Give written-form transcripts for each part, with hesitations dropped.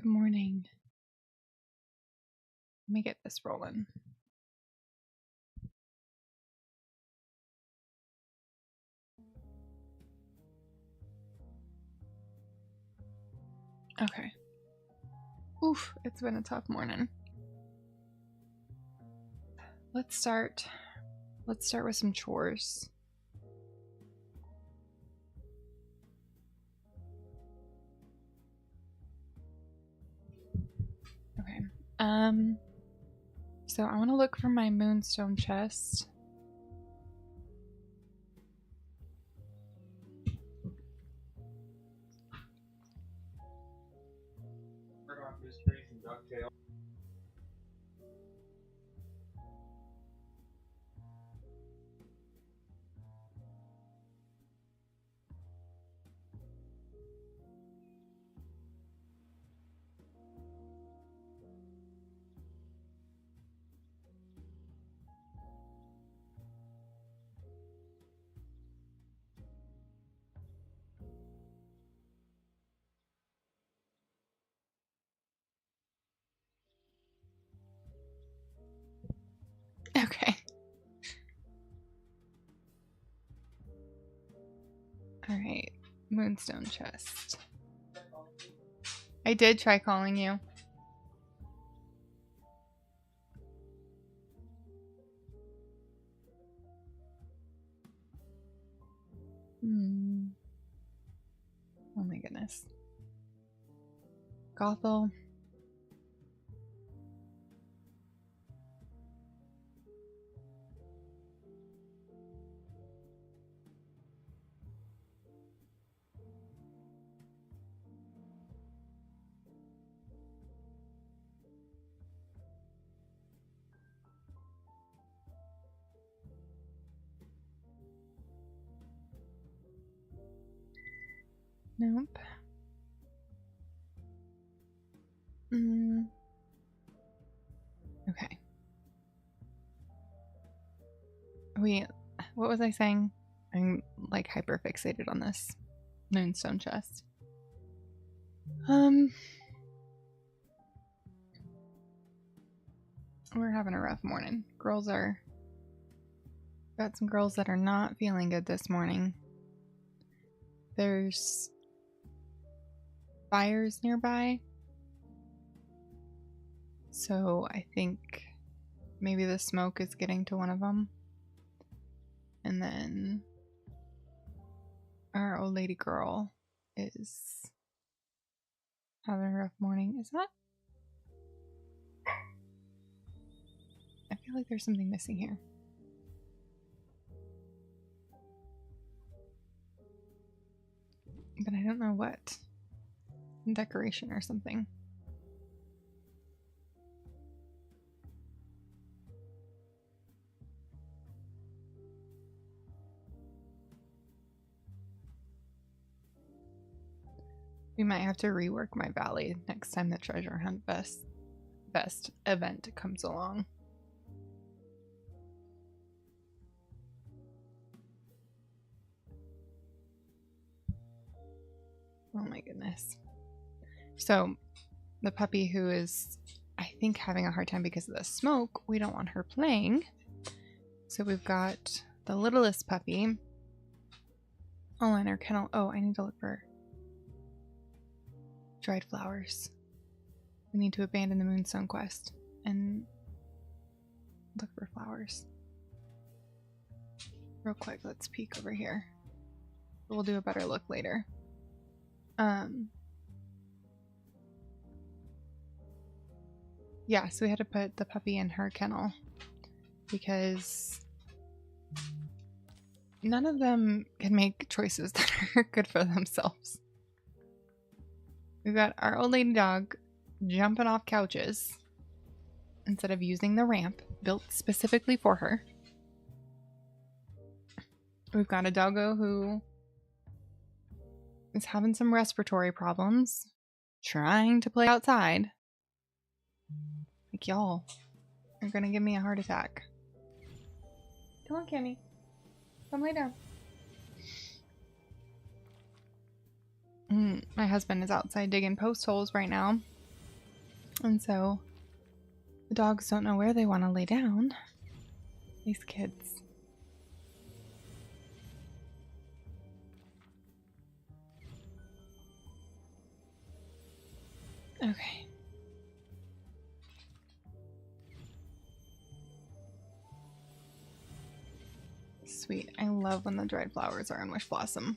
morning. Let me get this rolling. Okay. Oof, it's been a tough morning. Let's start with some chores. Okay. So I want to look for my moonstone chest. Okay. Alright. Moonstone chest. I did try calling you. Oh my goodness. Gothel. Nope. Okay. Wait, what was I saying? I'm like hyper fixated on this moonstone chest. We're having a rough morning. Got some girls that are not feeling good this morning. There's fires nearby. So I think maybe the smoke is getting to one of them. And then our old lady girl is having a rough morning. Is that? I feel like there's something missing here. But I don't know what. Decoration or something. We might have to rework my valley next time the treasure hunt best event comes along. Oh my goodness. So the puppy who is, I think, having a hard time because of the smoke, we don't want her playing. So we've got the littlest puppy all in her kennel. Oh, I need to look for dried flowers. We need to abandon the Moonstone quest and look for flowers. Real quick, let's peek over here. We'll do a better look later. Yeah, so we had to put the puppy in her kennel because none of them can make choices that are good for themselves. We've got our old lady dog jumping off couches instead of using the ramp built specifically for her. We've got a doggo who is having some respiratory problems, trying to play outside. Like, y'all are gonna give me a heart attack. Come on, Kimmy. Come lay down. My husband is outside digging post holes right now And so the dogs don't know where they want to lay down. These kids. Okay. Sweet. I love when the dried flowers are in Wish Blossom.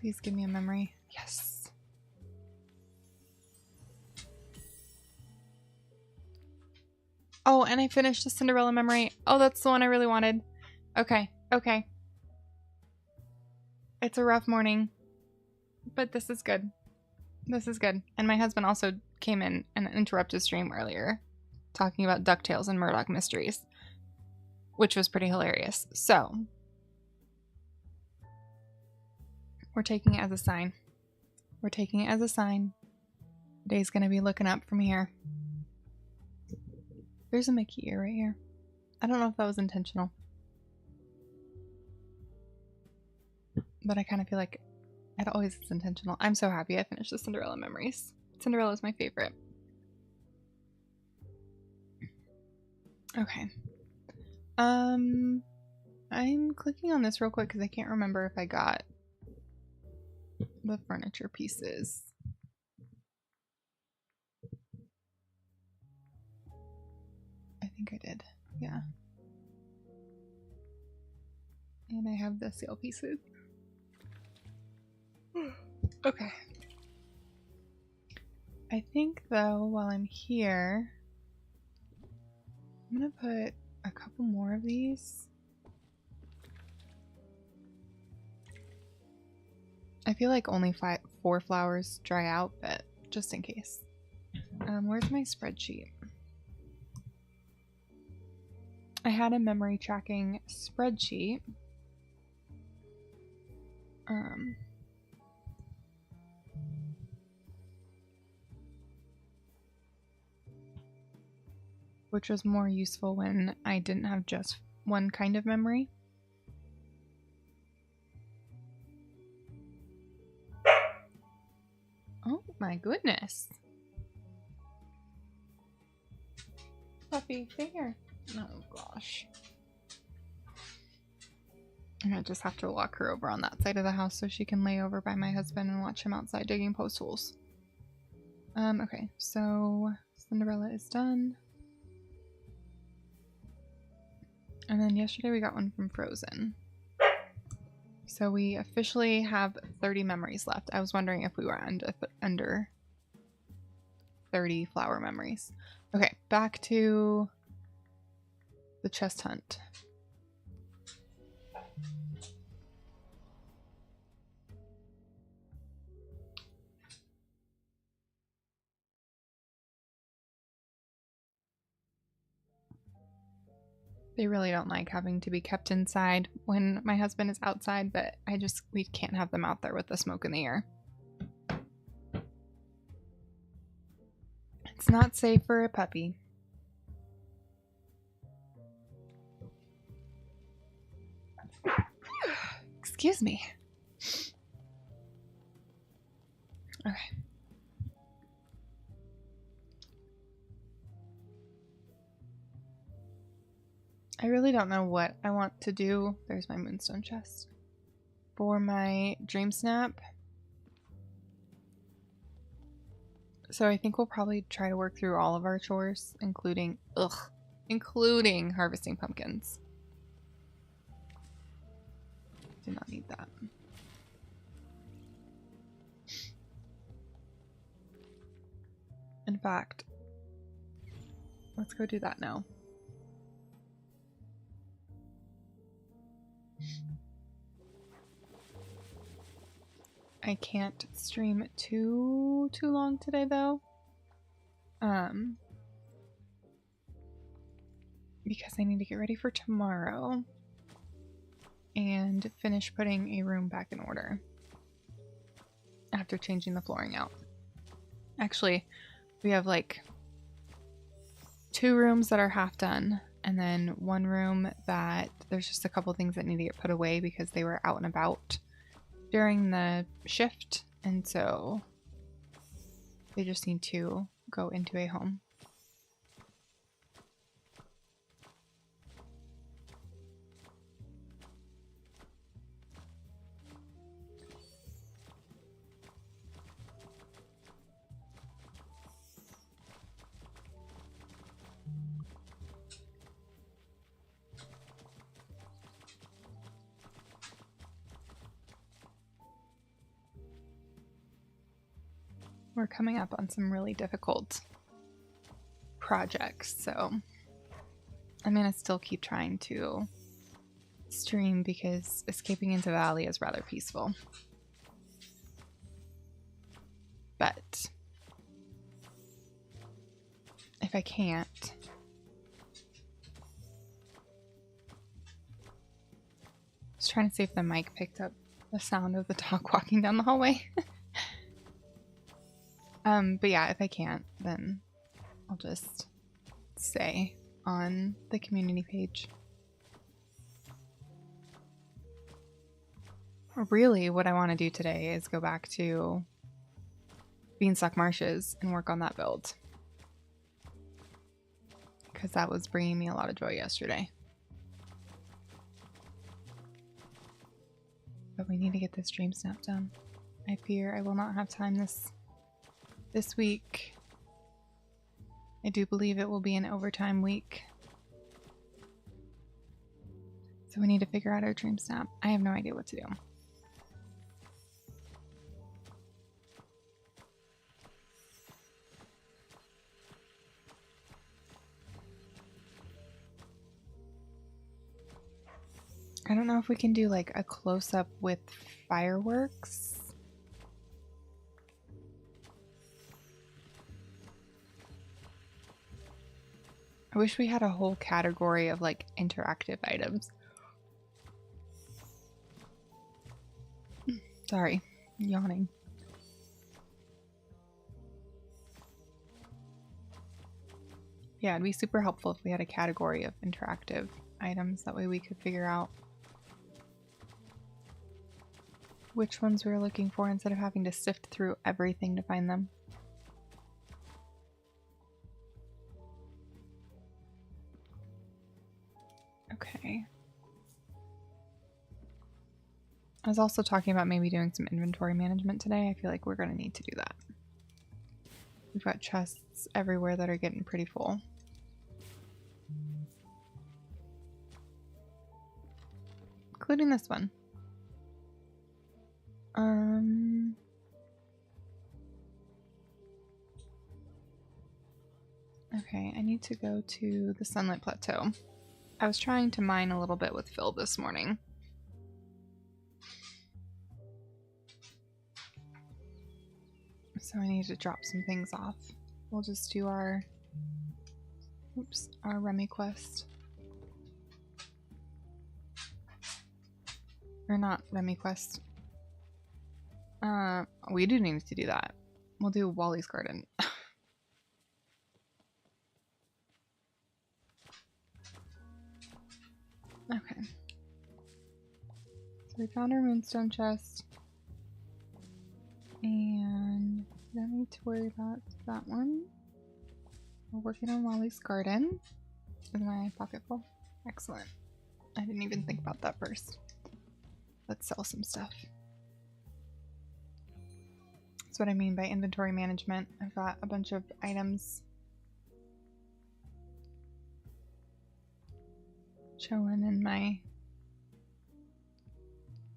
Please give me a memory. Yes. Oh, and I finished the Cinderella memory. Oh, that's the one I really wanted. Okay. Okay. It's a rough morning, but this is good. This is good. And my husband also came in and interrupted stream earlier, talking about DuckTales and Murdoch Mysteries, which was pretty hilarious. So, we're taking it as a sign. We're taking it as a sign. The day's gonna be looking up from here. There's a Mickey ear right here. I don't know if that was intentional, but I kind of feel like it always is intentional. I'm so happy I finished the Cinderella memories. Cinderella is my favorite. Okay. I'm clicking on this real quick because I can't remember if I got the furniture pieces. I think I did. Yeah. And I have the sale pieces. Okay. I think though, while I'm here, I'm gonna put a couple more of these. I feel like only 4 flowers dry out, but just in case. Where's my spreadsheet? I had a memory tracking spreadsheet. Which was more useful when I didn't have just one kind of memory. Oh my goodness. Puppy, stay here. Oh gosh. And I just have to walk her over on that side of the house so she can lay over by my husband and watch him outside digging post holes. Okay, so Cinderella is done. And then yesterday we got one from Frozen. So we officially have 30 memories left. I was wondering if we were under 30 flower memories. Okay, back to the chest hunt. They really don't like having to be kept inside when my husband is outside, but we can't have them out there with the smoke in the air. It's not safe for a puppy. Excuse me. Okay. I really don't know what I want to do. There's my moonstone chest. For my DREAMSNAP. So I think we'll probably try to work through all of our chores, including harvesting pumpkins. Do not need that. In fact, let's go do that now. I can't stream too long today though. Because I need to get ready for tomorrow and finish putting a room back in order after changing the flooring out. Actually, we have like 2 rooms that are half done and then 1 room that there's just a couple things that need to get put away because they were out and about during the shift, and so They just need to go into a home. We're coming up on some really difficult projects, so I'm gonna still keep trying to stream because escaping into Valley is rather peaceful. But if I can't, just trying to see if the mic picked up the sound of the dog walking down the hallway. But yeah, if I can't, then I'll just say on the community page. Really, what I want to do today is go back to Beanstalk Marshes and work on that build. Because that was bringing me a lot of joy yesterday. But we need to get this DreamSnap done. I fear I will not have time this week. I do believe it will be an overtime week. So we need to figure out our DreamSnap. I have no idea what to do. I don't know if we can do like a close-up with fireworks. I wish we had a whole category of like interactive items. Sorry, yawning. Yeah, it'd be super helpful if we had a category of interactive items. That way we could figure out which ones we were looking for instead of having to sift through everything to find them. Okay. I was also talking about maybe doing some inventory management today. I feel like we're going to need to do that. We've got chests everywhere that are getting pretty full. Including this one. Okay, I need to go to the Sunlit Plateau. I was trying to mine a little bit with Phil this morning. So I need to drop some things off. We'll just do our Remy quest. Or not Remy quest. We do need to do that. We'll do Wally's Garden. Okay. So we found our moonstone chest. And we don't need to worry about that one. We're working on Wally's Garden. Is my pocket full? Excellent. I didn't even think about that first. Let's sell some stuff. That's what I mean by inventory management. I've got a bunch of items chilling in my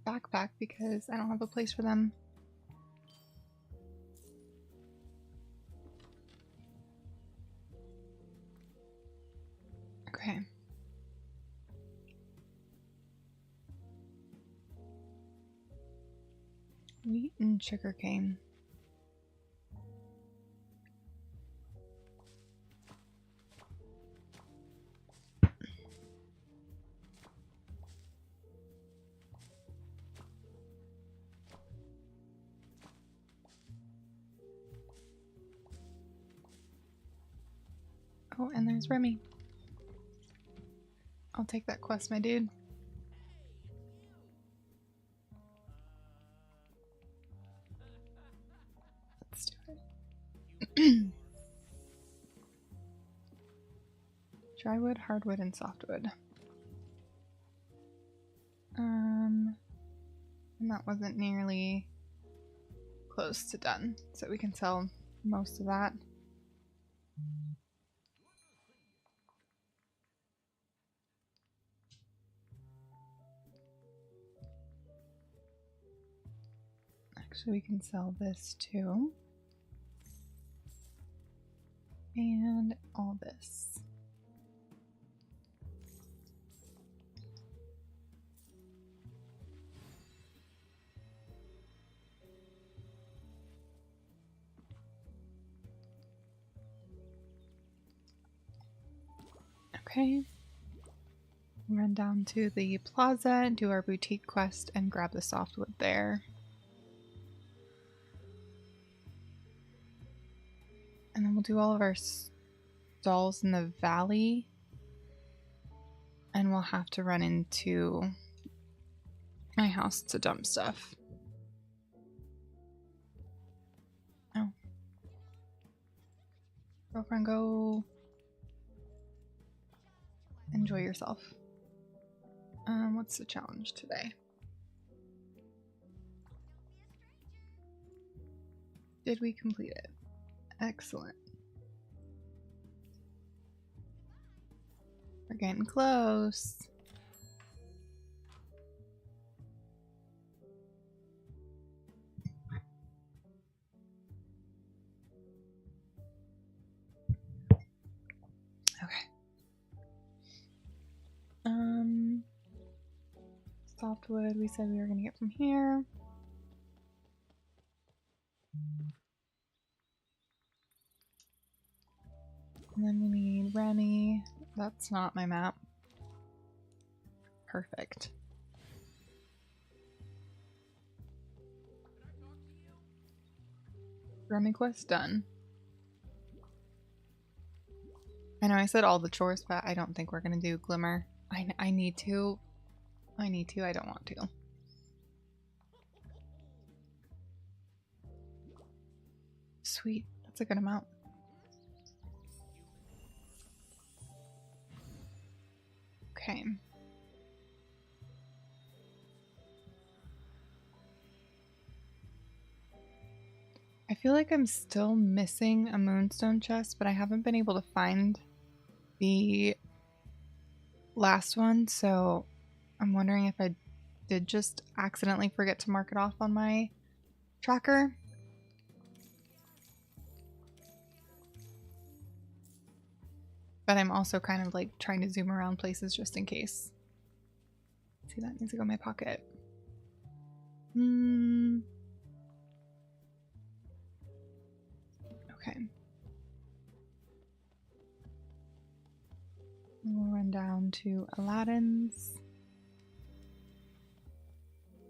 backpack because I don't have a place for them. Okay. Wheat and sugarcane. Oh, and there's Remy. I'll take that quest, my dude. Let's do it. Drywood, hardwood, and softwood. And that wasn't nearly close to done, so we can sell most of that. Actually, we can sell this too. And all this. Okay. Run down to the plaza, do our boutique quest, and grab the softwood there. And then we'll do all of our stalls in the valley. And we'll have to run into my house to dump stuff. Oh. Girlfriend, go enjoy yourself. What's the challenge today? Did we complete it? Excellent. We're getting close. Okay. Softwood we said we were gonna get from here. And then we need Remy. That's not my map. Perfect. Remy quest done. I know I said all the chores, but I don't think we're gonna do Glimmer. I need to. I need to. I don't want to. Sweet. That's a good amount. Okay. I feel like I'm still missing a moonstone chest, but I haven't been able to find the last one, so I'm wondering if I did just accidentally forget to mark it off on my tracker. But I'm also kind of like trying to zoom around places just in case. See, that needs to go in my pocket. Okay. We'll run down to Aladdin's.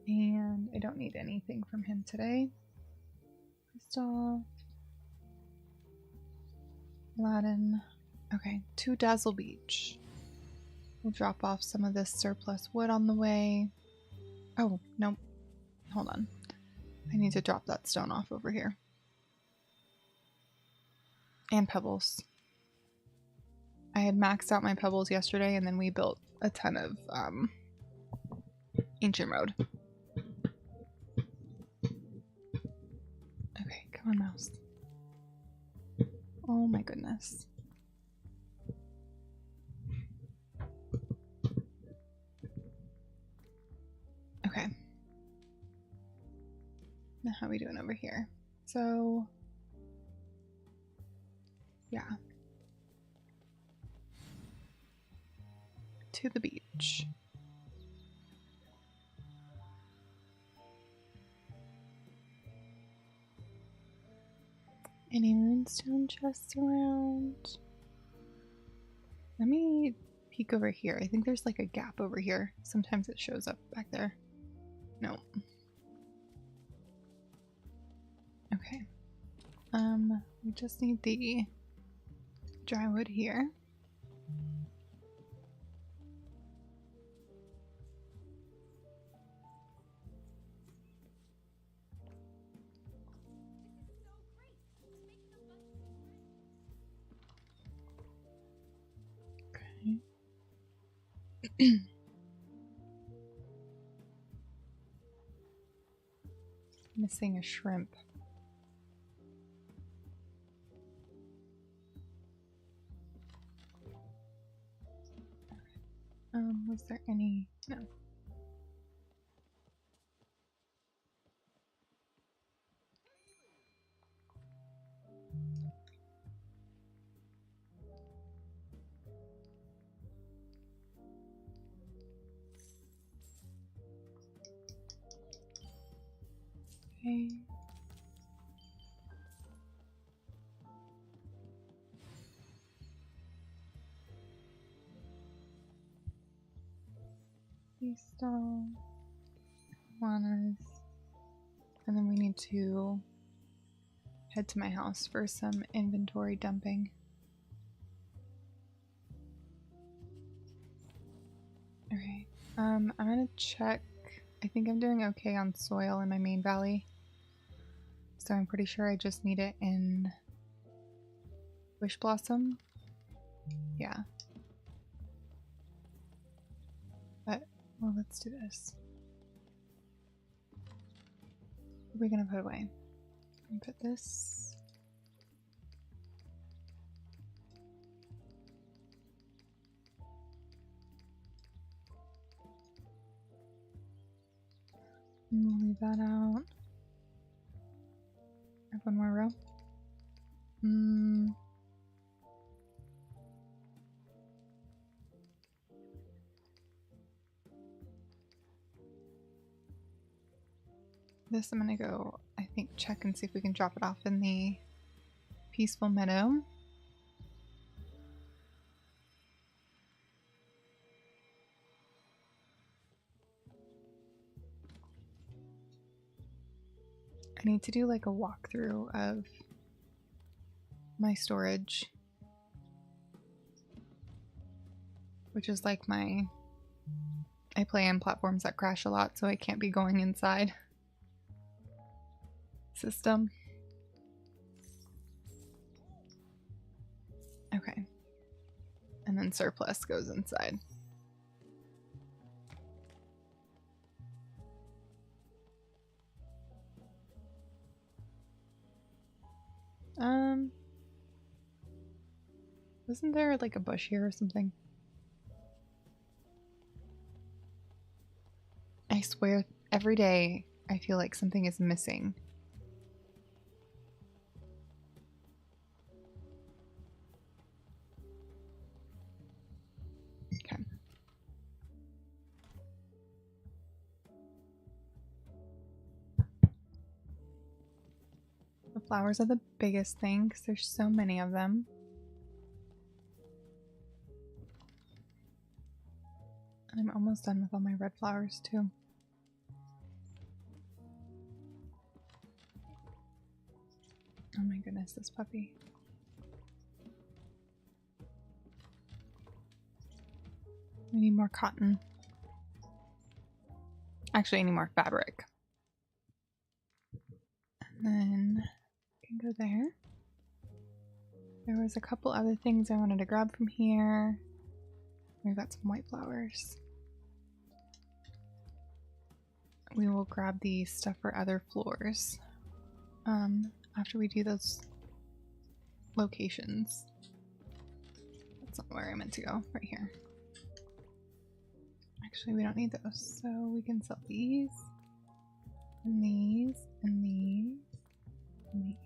And I don't need anything from him today. Crystal. Aladdin. Okay, to Dazzle Beach. We'll drop off some of this surplus wood on the way. Oh, nope. Hold on. I need to drop that stone off over here. And pebbles. I had maxed out my pebbles yesterday and then we built a ton of ancient road. Okay, come on, mouse. Oh my goodness. Okay. Now how are we doing over here? So, yeah. To the beach. Any moonstone chests around? Let me peek over here. I think there's like a gap over here. Sometimes it shows up back there. No. Okay. We just need the dry wood here. Okay. Missing a shrimp. Was there any? No. Okay. Stall, iguanas, and then we need to head to my house for some inventory dumping. Okay, I'm gonna check. I think I'm doing okay on soil in my main valley, so I'm pretty sure I just need it in Wish Blossom. Yeah. But, well, let's do this. What are we gonna put away? I'm gonna put this. And we'll leave that out. I have one more row. This I'm gonna go, I think, check and see if we can drop it off in the peaceful meadow. I need to do like a walkthrough of my storage, which is like I play on platforms that crash a lot, so I can't be going inside system. Okay. And then surplus goes inside. Wasn't there like a bush here or something? I swear every day I feel like something is missing. Okay. The flowers are the biggest thing because there's so many of them. I'm almost done with all my red flowers too. Oh my goodness, this puppy. We need more cotton. Actually, I need more fabric. And then we can go there. There was a couple other things I wanted to grab from here. We've got some white flowers. We will grab the stuff for other floors after we do those locations. That's not where I meant to go, right here. Actually, we don't need those, so we can sell these, and these, and these, and these.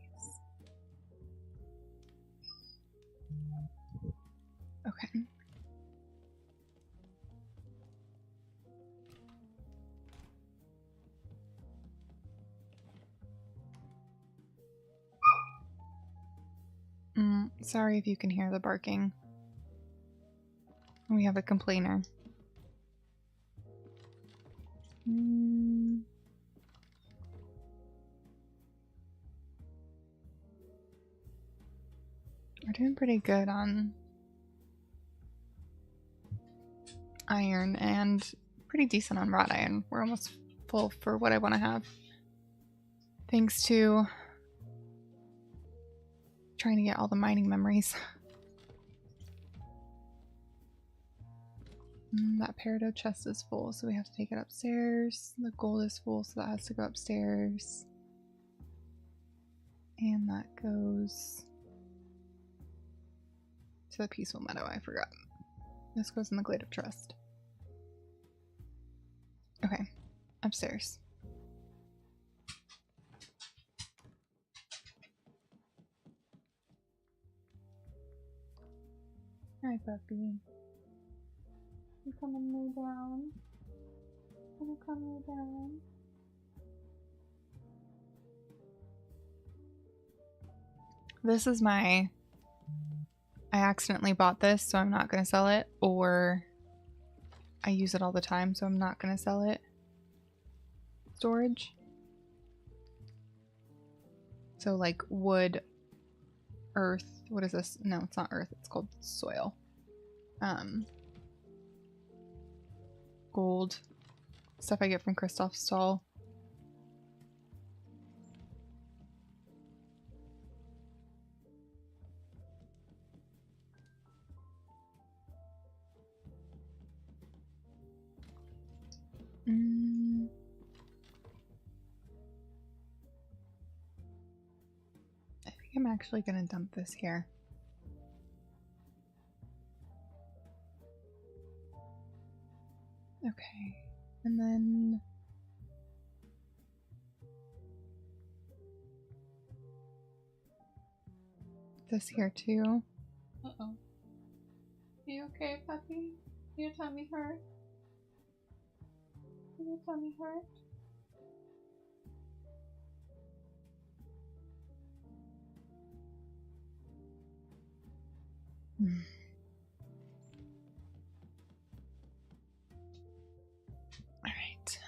Okay. Sorry if you can hear the barking. We have a complainer. We're doing pretty good on iron and pretty decent on wrought iron. We're almost full for what I want to have. Thanks to trying to get all the mining memories. That peridot chest is full, so we have to take it upstairs. The gold is full, so that has to go upstairs. And that goes to the peaceful meadow, I forgot. This goes in the glade of trust. Okay, upstairs. Hi, puppy. You coming me down? Can you come me down? This is my... I accidentally bought this, so I'm not going to sell it, or I use it all the time, so I'm not going to sell it. Storage. So like wood, earth, what is this? No, it's not earth, it's called soil. Gold, stuff I get from Kristoff's stall. I think I'm actually gonna dump this here. Okay, and then this here too. Uh-oh. Are you okay, puppy? Your tummy hurt? Your tummy hurt? Alright.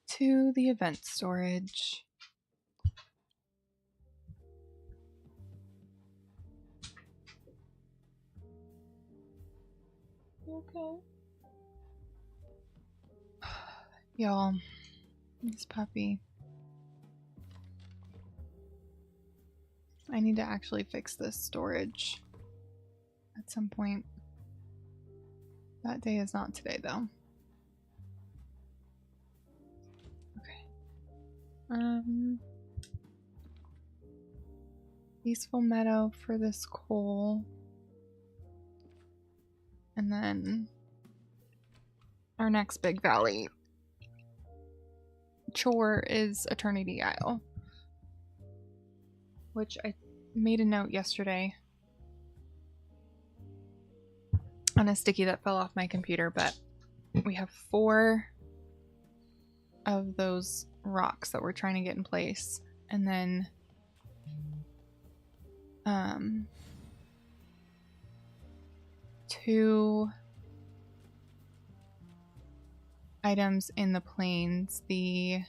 To the event storage. You okay? Y'all, this puppy. I need to actually fix this storage at some point. That day is not today, though. Okay. Peaceful meadow for this coal. And then our next big valley chore is Eternity Isle, which I made a note yesterday on a sticky that fell off my computer, but we have 4 of those rocks that we're trying to get in place, and then 2 items in the plains, the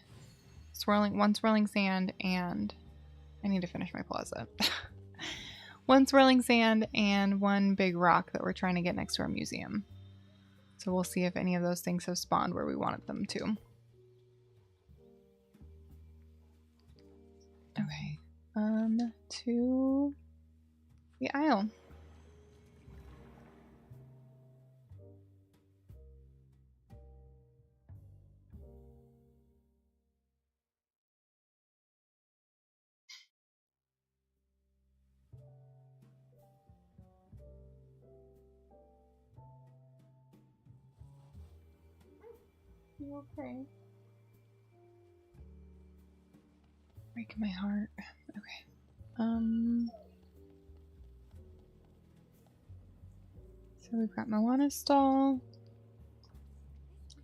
one swirling sand, and I need to finish my plaza. 1 swirling sand and 1 big rock that we're trying to get next to our museum. So we'll see if any of those things have spawned where we wanted them to. Okay, to the Isle. You okay? Breaking my heart. Okay. So we've got Moana's stall.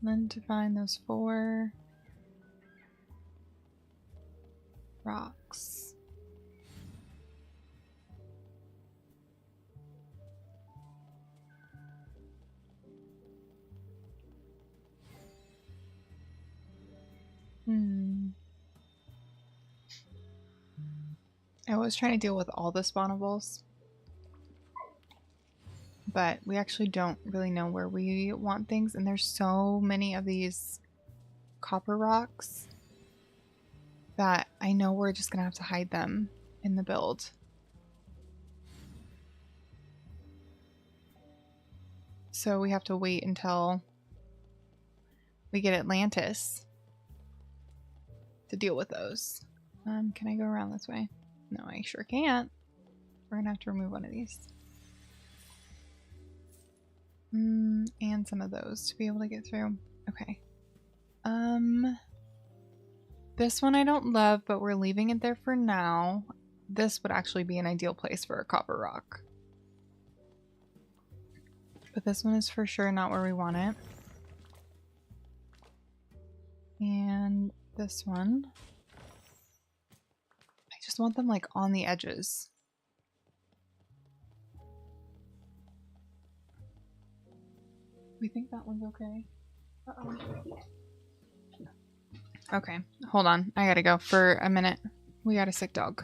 And then to find those 4 rocks. I was trying to deal with all the spawnables, but we actually don't really know where we want things, and there's so many of these copper rocks that I know we're just gonna have to hide them in the build. So we have to wait until we get Atlantis to deal with those. Can I go around this way? No, I sure can't. We're gonna have to remove one of these. And some of those to be able to get through. Okay. This one I don't love, but we're leaving it there for now. This would actually be an ideal place for a copper rock. But this one is for sure not where we want it. And this one. I just want them like on the edges. We think that one's okay. Uh-oh. Okay, hold on. I gotta go for a minute. We got a sick dog.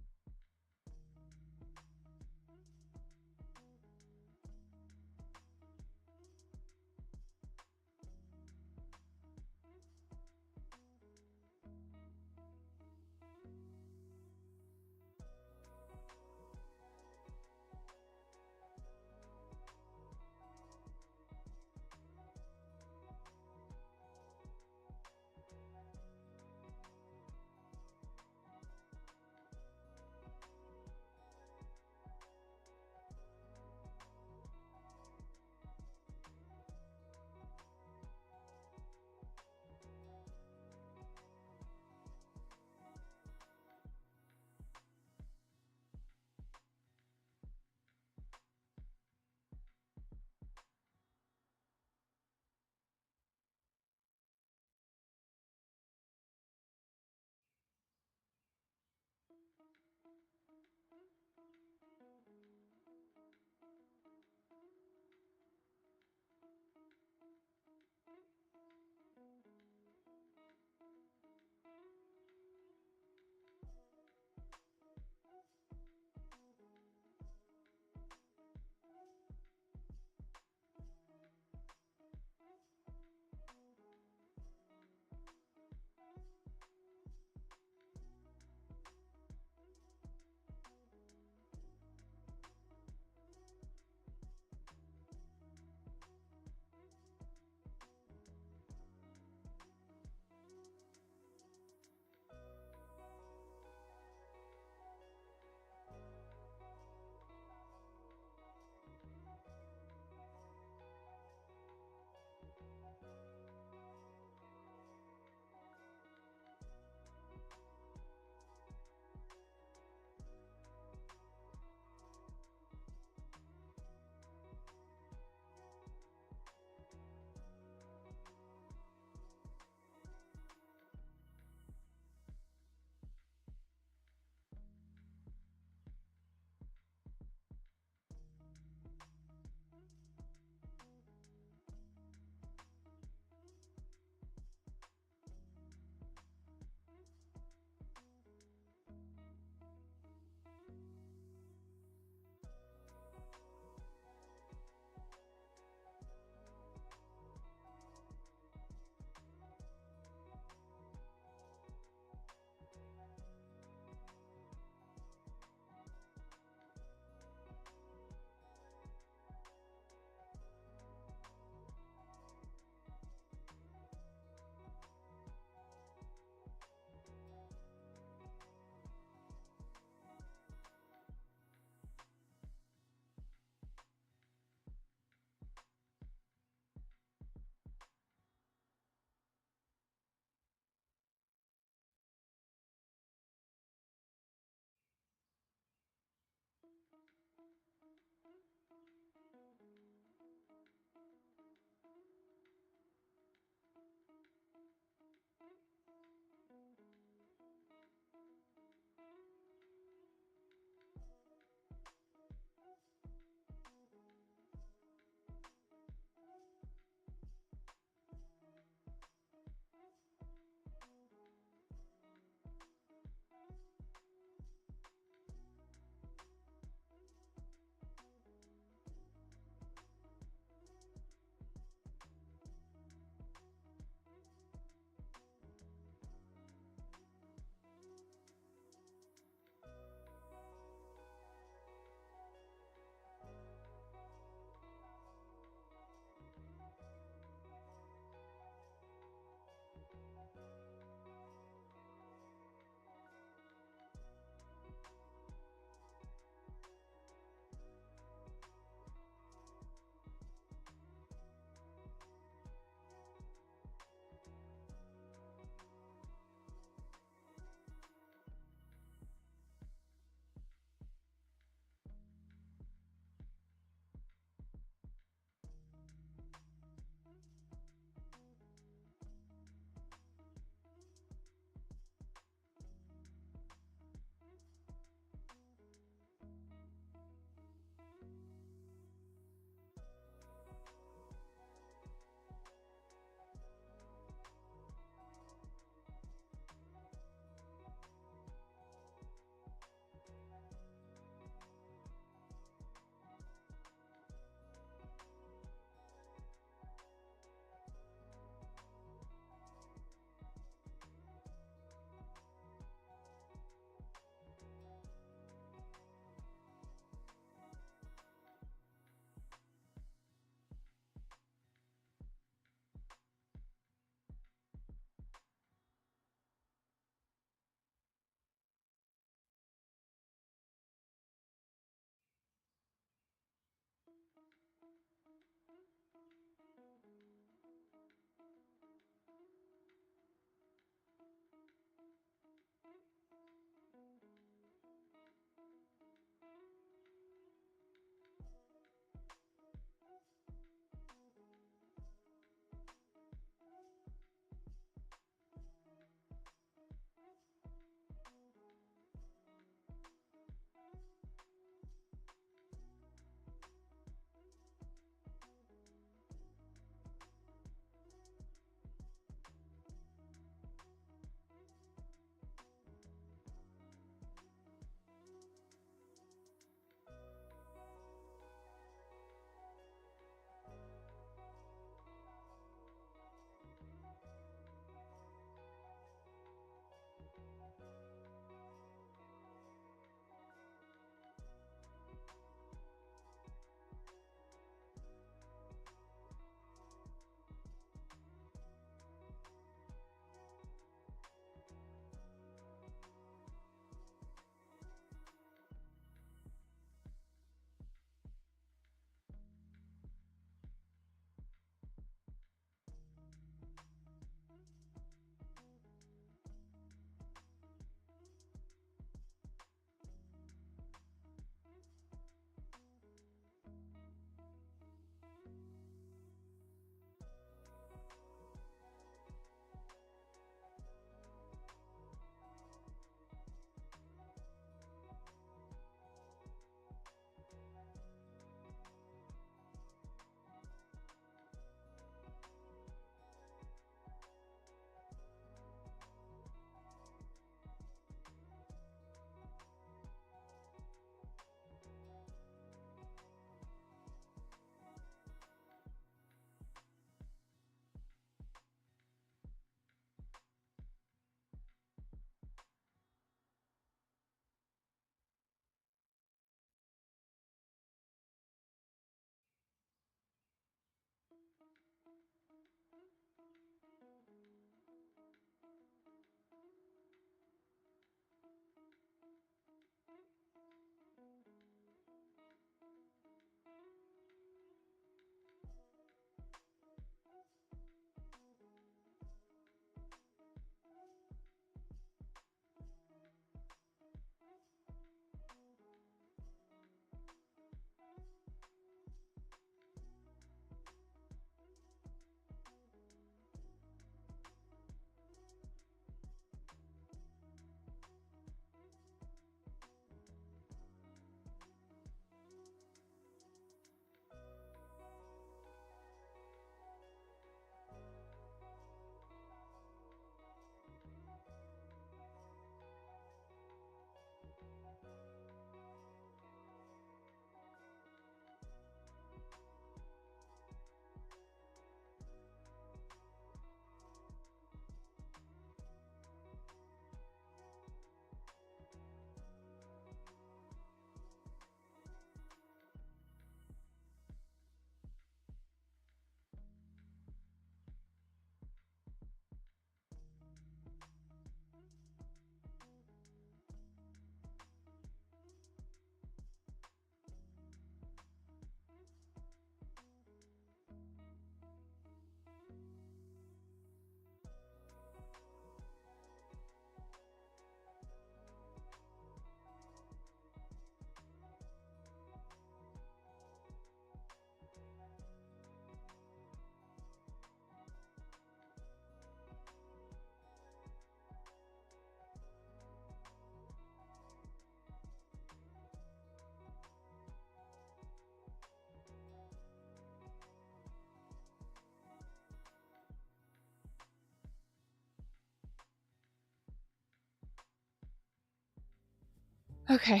Okay.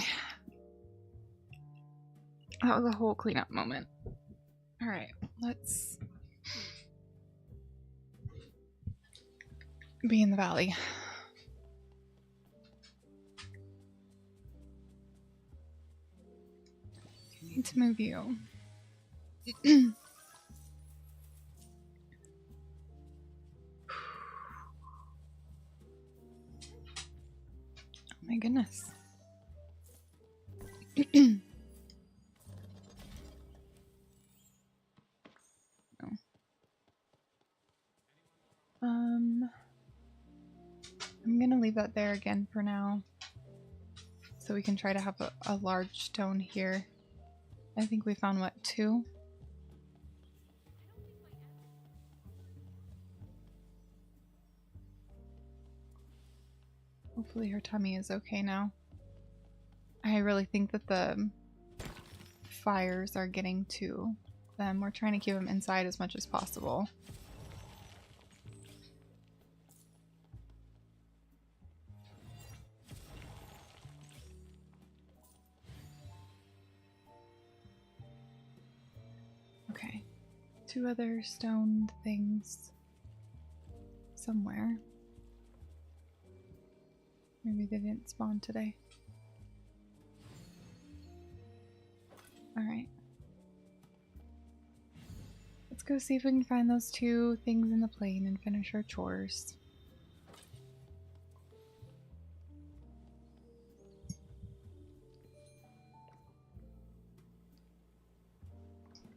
That was a whole cleanup moment. Alright, let's be in the valley. I need to move you. Oh my goodness. No. I'm gonna leave that there again for now, so we can try to have a large stone here. I think we found, what, 2? Hopefully her tummy is okay now. I really think that the fires are getting to them. We're trying to keep them inside as much as possible. Okay. 2 other stoned things somewhere. Maybe they didn't spawn today. Alright. Let's go see if we can find those 2 things in the plane and finish our chores.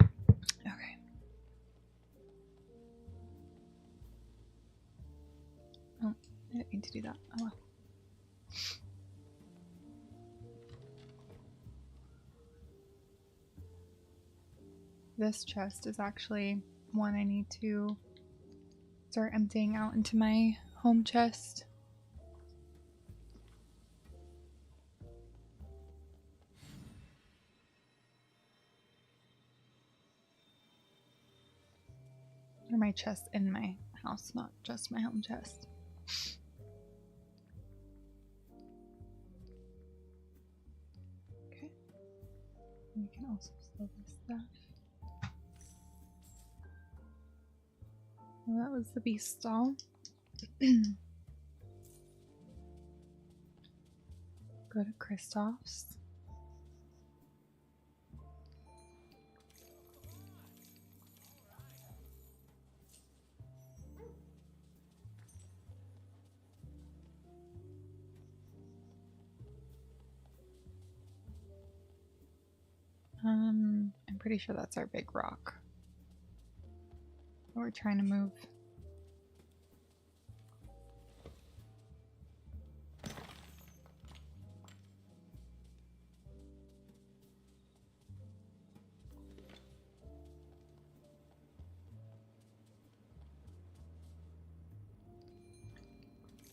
Okay. Oh, I didn't mean to do that. Oh well. This chest is actually one I need to start emptying out into my home chest. Or my chest in my house, not just my home chest. Okay. We can also sell this stuff. Well, that was the beast stall. Go to Kristoff's. I'm pretty sure that's our big rock. We're trying to move.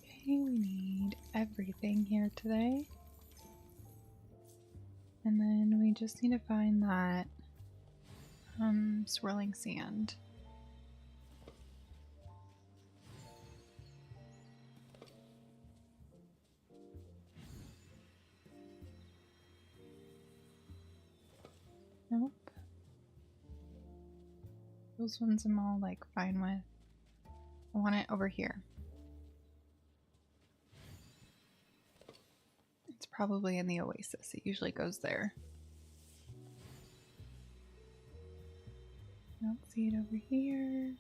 Okay, we need everything here today. And then we just need to find that swirling sand. Nope. Those ones I'm all like fine with. I want it over here. It's probably in the oasis. It usually goes there. I don't see it over here.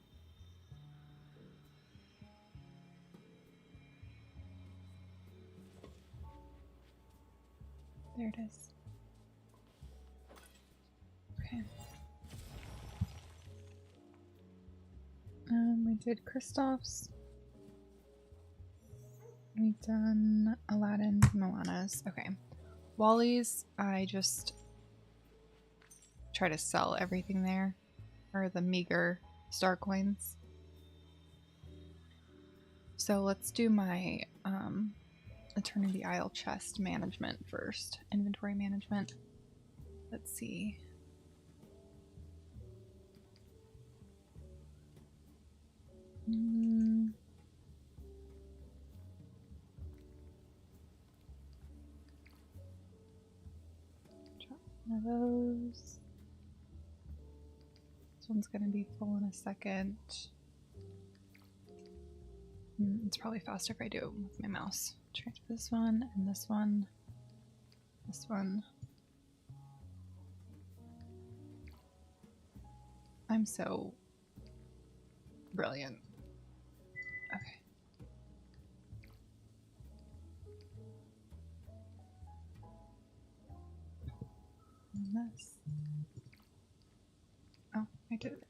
There it is. Okay. We did Kristoff's. We've done Aladdin, Moana's. Okay. Wally's, I just try to sell everything there. Or the meager star coins. So let's do my Eternity Isle chest management first. Inventory management. Let's see. One of those. This one's gonna be full in a second. It's probably faster if I do it with my mouse. Transfer this one and this one. This one. I'm so brilliant. Okay. And this. Oh, I did it.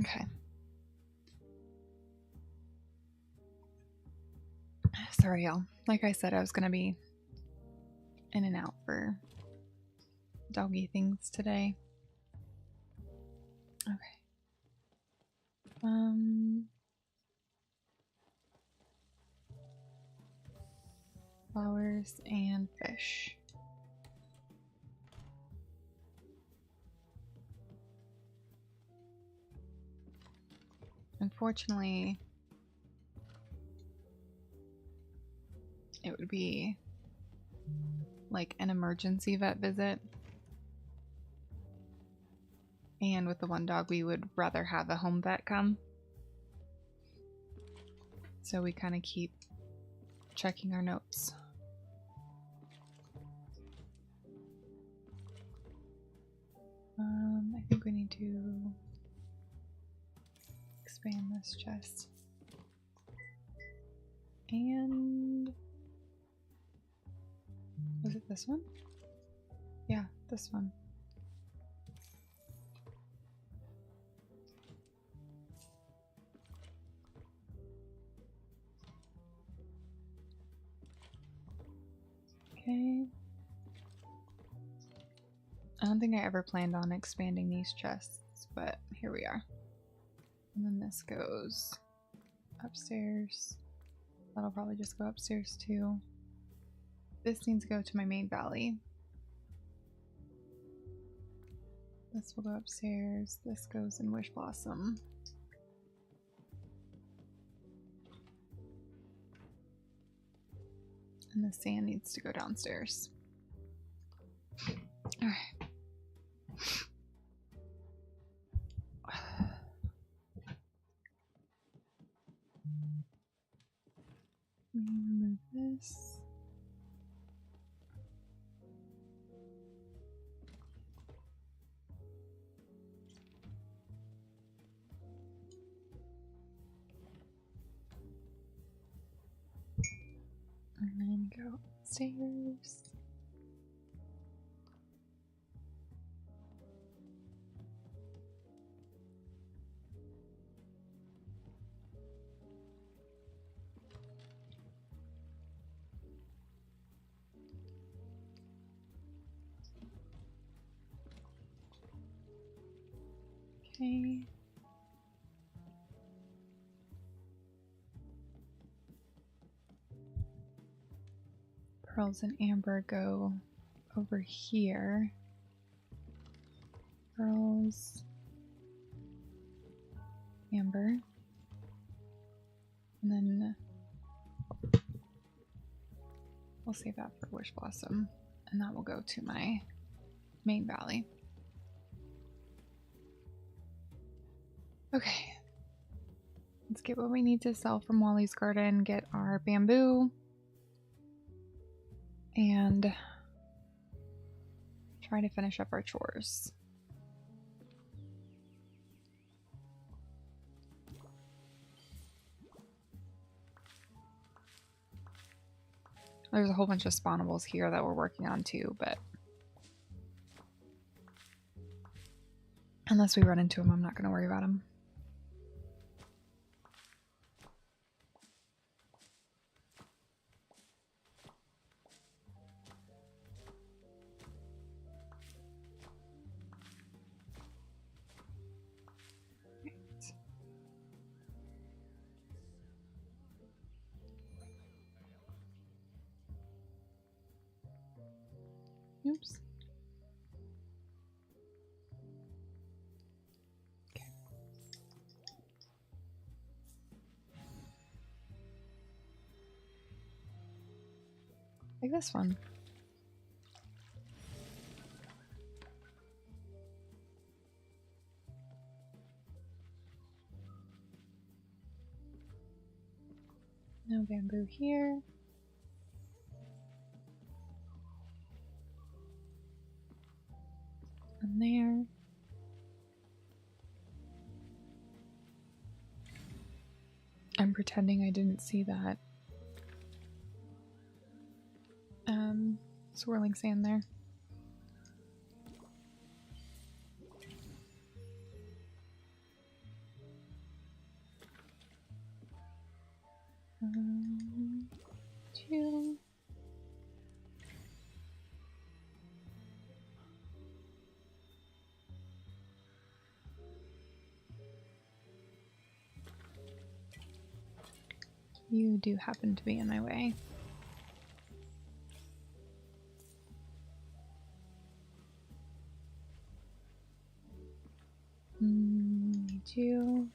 Okay. Sorry, y'all. Like I said, I was gonna be in and out for doggy things today. Okay. Flowers and fish. Unfortunately, it would be like an emergency vet visit. And with the one dog, we would rather have a home vet come. So we kind of keep checking our notes. I think we need to expand this chest. And was it this one? Yeah, this one. Okay. I don't think I ever planned on expanding these chests, but here we are. And then this goes upstairs. That'll probably just go upstairs too. This needs to go to my main valley. This will go upstairs. This goes in Wish Blossom. And the sand needs to go downstairs. Alright. Remove this. And then go upstairs. Okay. Pearls and amber go over here. Pearls, amber, and then we'll save that for Wish Blossom, and that will go to my main valley. Okay, let's get what we need to sell from Wally's garden, get our bamboo, and try to finish up our chores. There's a whole bunch of spawnables here that we're working on too, but unless we run into them, I'm not going to worry about them. Oops. Okay. Like this one. No bamboo here. And there. I'm pretending I didn't see that swirling sand there. You do happen to be in my way. Me too.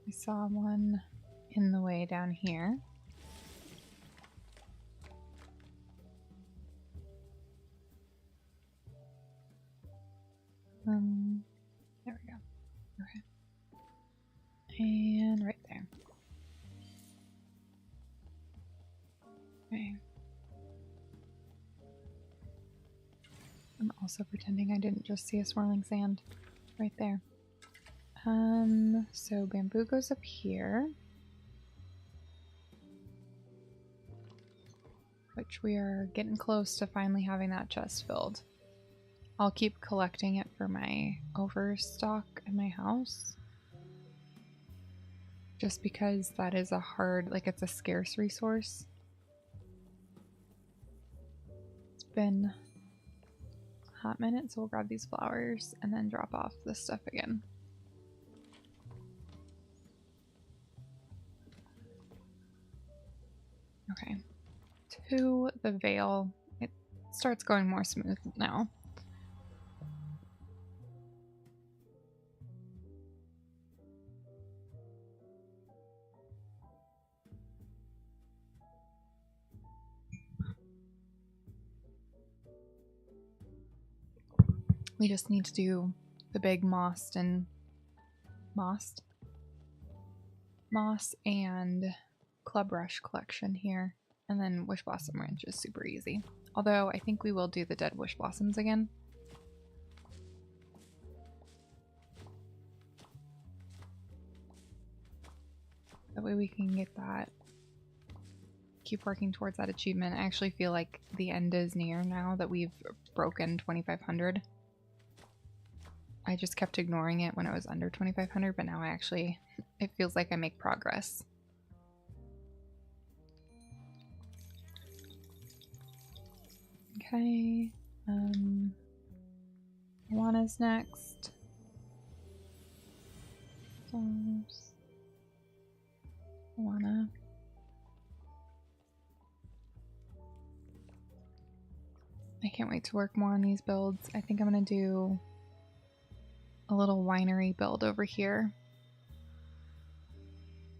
I saw one in the way down here. There we go. Okay. And right there. Okay. I'm also pretending I didn't just see a swirling sand right there. So bamboo goes up here. Which we are getting close to finally having that chest filled. I'll keep collecting it for my overstock in my house. Just because that is a hard, like it's a scarce resource. It's been a hot minute, so we'll grab these flowers and then drop off this stuff again. Okay. To the veil. It starts going more smooth now. We just need to do the big moss and club rush collection here, and then Wish Blossom Ranch is super easy. Although I think we will do the dead Wish Blossoms again. That way we can get that, keep working towards that achievement. I actually feel like the end is near now that we've broken 2,500. I just kept ignoring it when I was under 2,500, but now it feels like I make progress. Okay, Alana's next. Alana. I can't wait to work more on these builds. I think I'm gonna do a little winery build over here.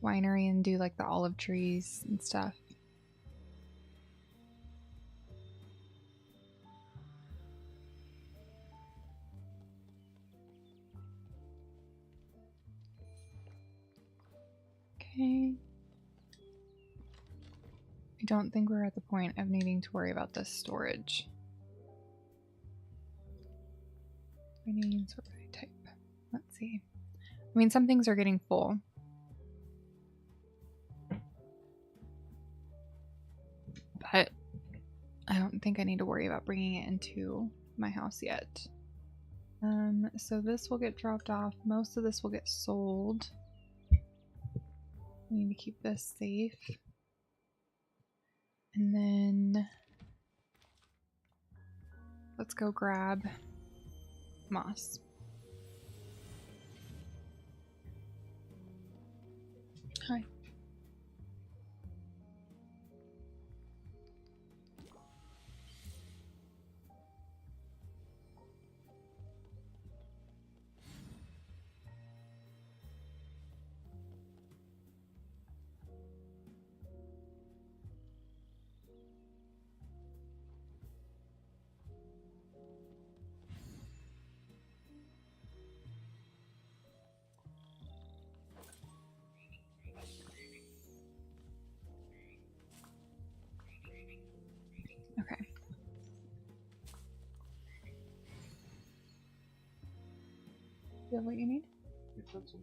Winery and do like the olive trees and stuff. Okay. I don't think we're at the point of needing to worry about this storage. We need sort of type. Let's see. I mean, some things are getting full. But I don't think I need to worry about bringing it into my house yet. So this will get dropped off. Most of this will get sold. We need to keep this safe. And then let's go grab moss. Hi. Okay. You have what you need? Pencil.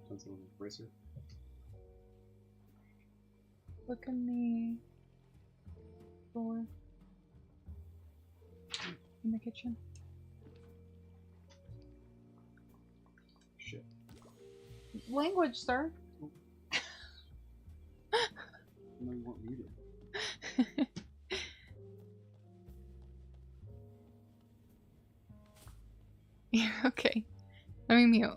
Pencil and eraser. Look in the drawer in the kitchen. Shit. Language, sir. No, you weren't muted. You're okay. Let me mute.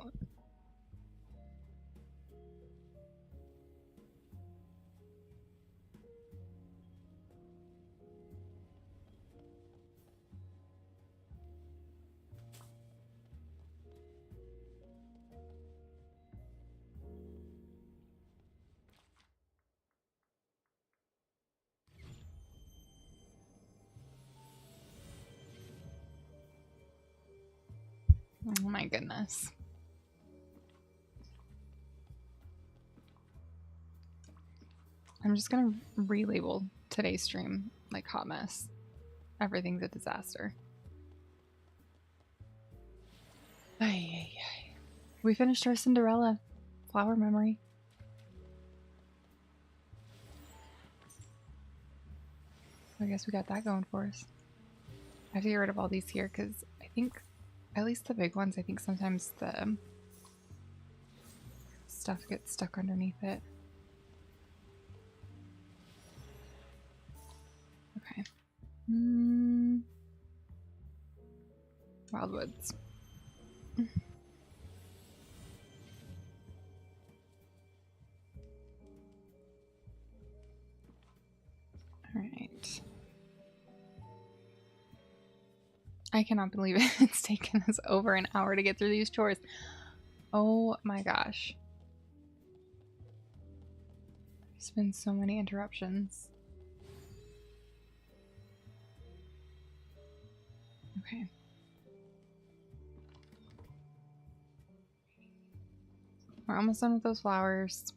Oh my goodness. I'm just gonna relabel today's stream like hot mess. Everything's a disaster. Ay, ay, ay. We finished our Cinderella flower memory. I guess we got that going for us. I have to get rid of all these here because I think, at least the big ones, I think sometimes the stuff gets stuck underneath it. Okay. Wildwoods. Alright. I cannot believe it. It's taken us over an hour to get through these chores. Oh my gosh. There's been so many interruptions. Okay. We're almost done with those flowers.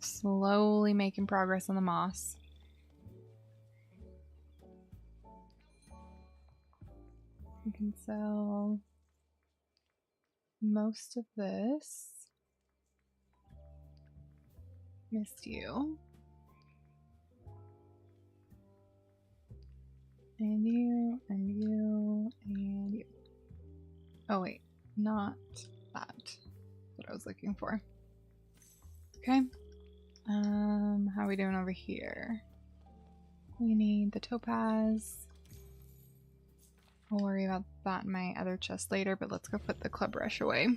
Slowly making progress on the moss. We can sell most of this. Missed you. And you, and you, and you. Oh wait, not that. That's what I was looking for. Okay. How are we doing over here? We need the topaz. I'll worry about that in my other chest later, but let's go put the club rush away.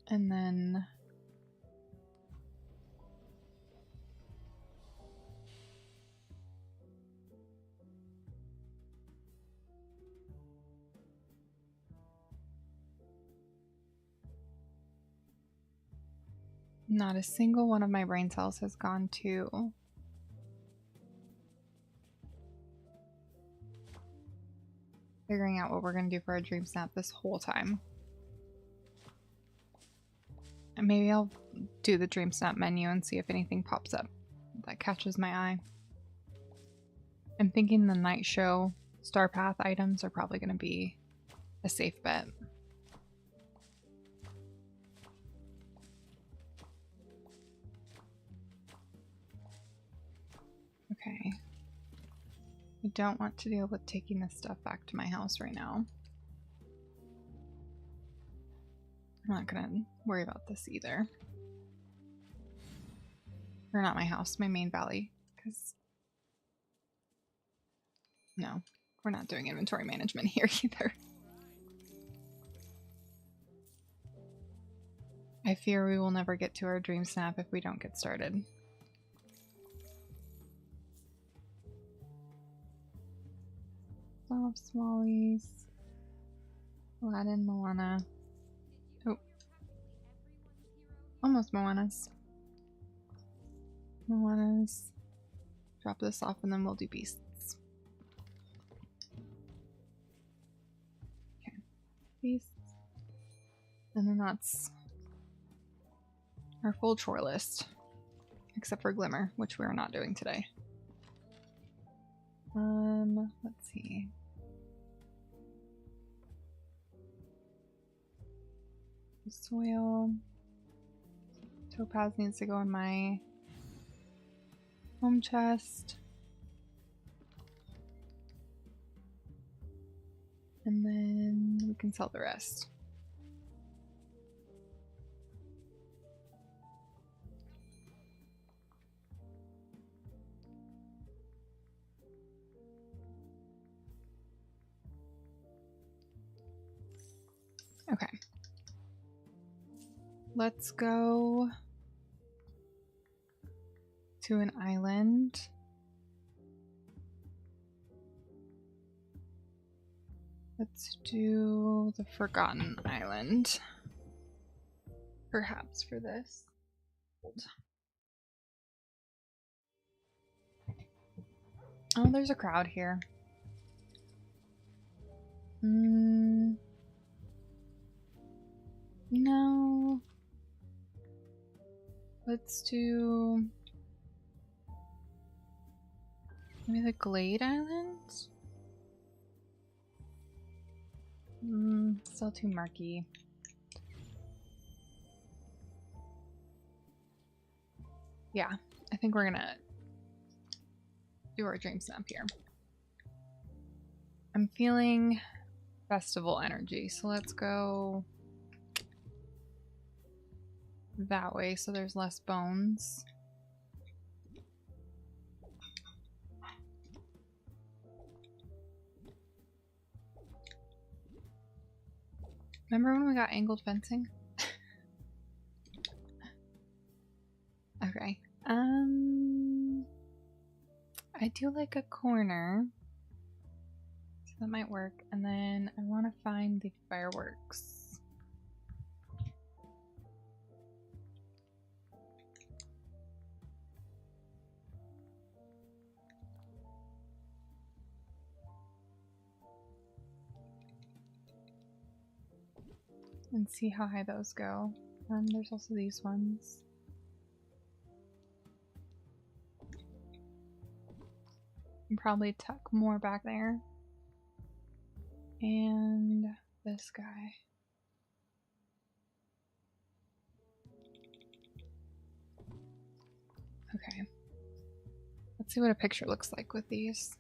And then not a single one of my brain cells has gone to figuring out what we're going to do for our dream snap this whole time. And maybe I'll do the dream snap menu and see if anything pops up that catches my eye. I'm thinking the night show star path items are probably going to be a safe bet. Okay. I don't want to deal with taking this stuff back to my house right now. I'm not gonna worry about this either. Or not my house, my main valley, because no, we're not doing inventory management here either. I fear we will never get to our dream snap if we don't get started. Soft smallies. Aladdin, Moana. Oh. Almost Moanas. Moanas. Drop this off and then we'll do beasts. Okay. Beasts. And then that's our full chore list. Except for Glimmer, which we are not doing today. Let's see. Soil. Topaz needs to go in my home chest. And then we can sell the rest. Okay. Let's go to an island. Let's do the Forgotten Island. Perhaps for this. Oh, there's a crowd here. No. Let's do maybe the Glade Islands? Still too murky. Yeah, I think we're gonna do our DreamSnap here. I'm feeling festival energy, so let's go that way so there's less bones. Remember when we got angled fencing? Okay. I do like a corner. So that might work. And then I want to find the fireworks. And see how high those go. There's also these ones. And probably tuck more back there. And this guy. Okay. Let's see what a picture looks like with these.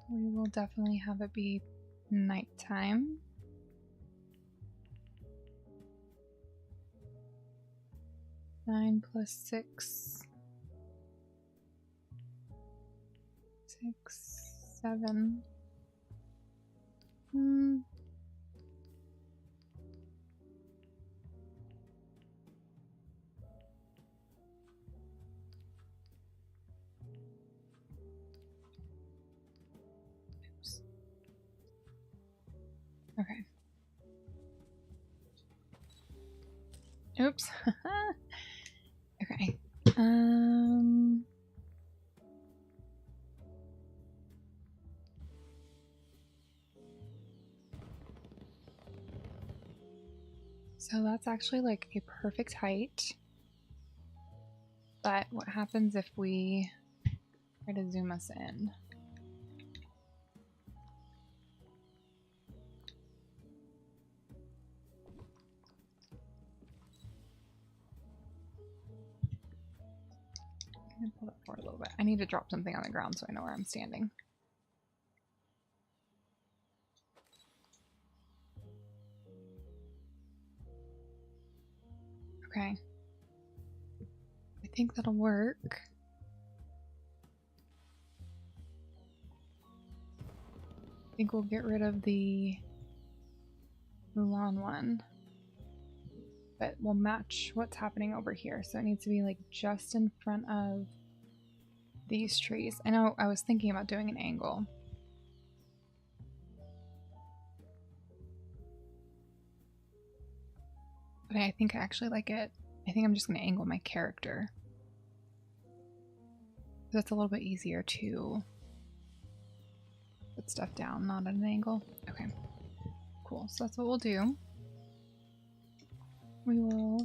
We will definitely have it be nighttime. Nine plus 6. 6, 7. Oops. Okay. Oops. Okay. So that's actually like a perfect height. But what happens if we try to zoom us in? I'm gonna pull it forward a little bit. I need to drop something on the ground so I know where I'm standing. Okay. I think that'll work. I think we'll get rid of the Mulan one. But we'll match what's happening over here. So it needs to be like just in front of these trees. I know I was thinking about doing an angle. But I think I actually like it. I think I'm just going to angle my character. That's a little bit easier to put stuff down, not at an angle. Okay, cool. So that's what we'll do. We will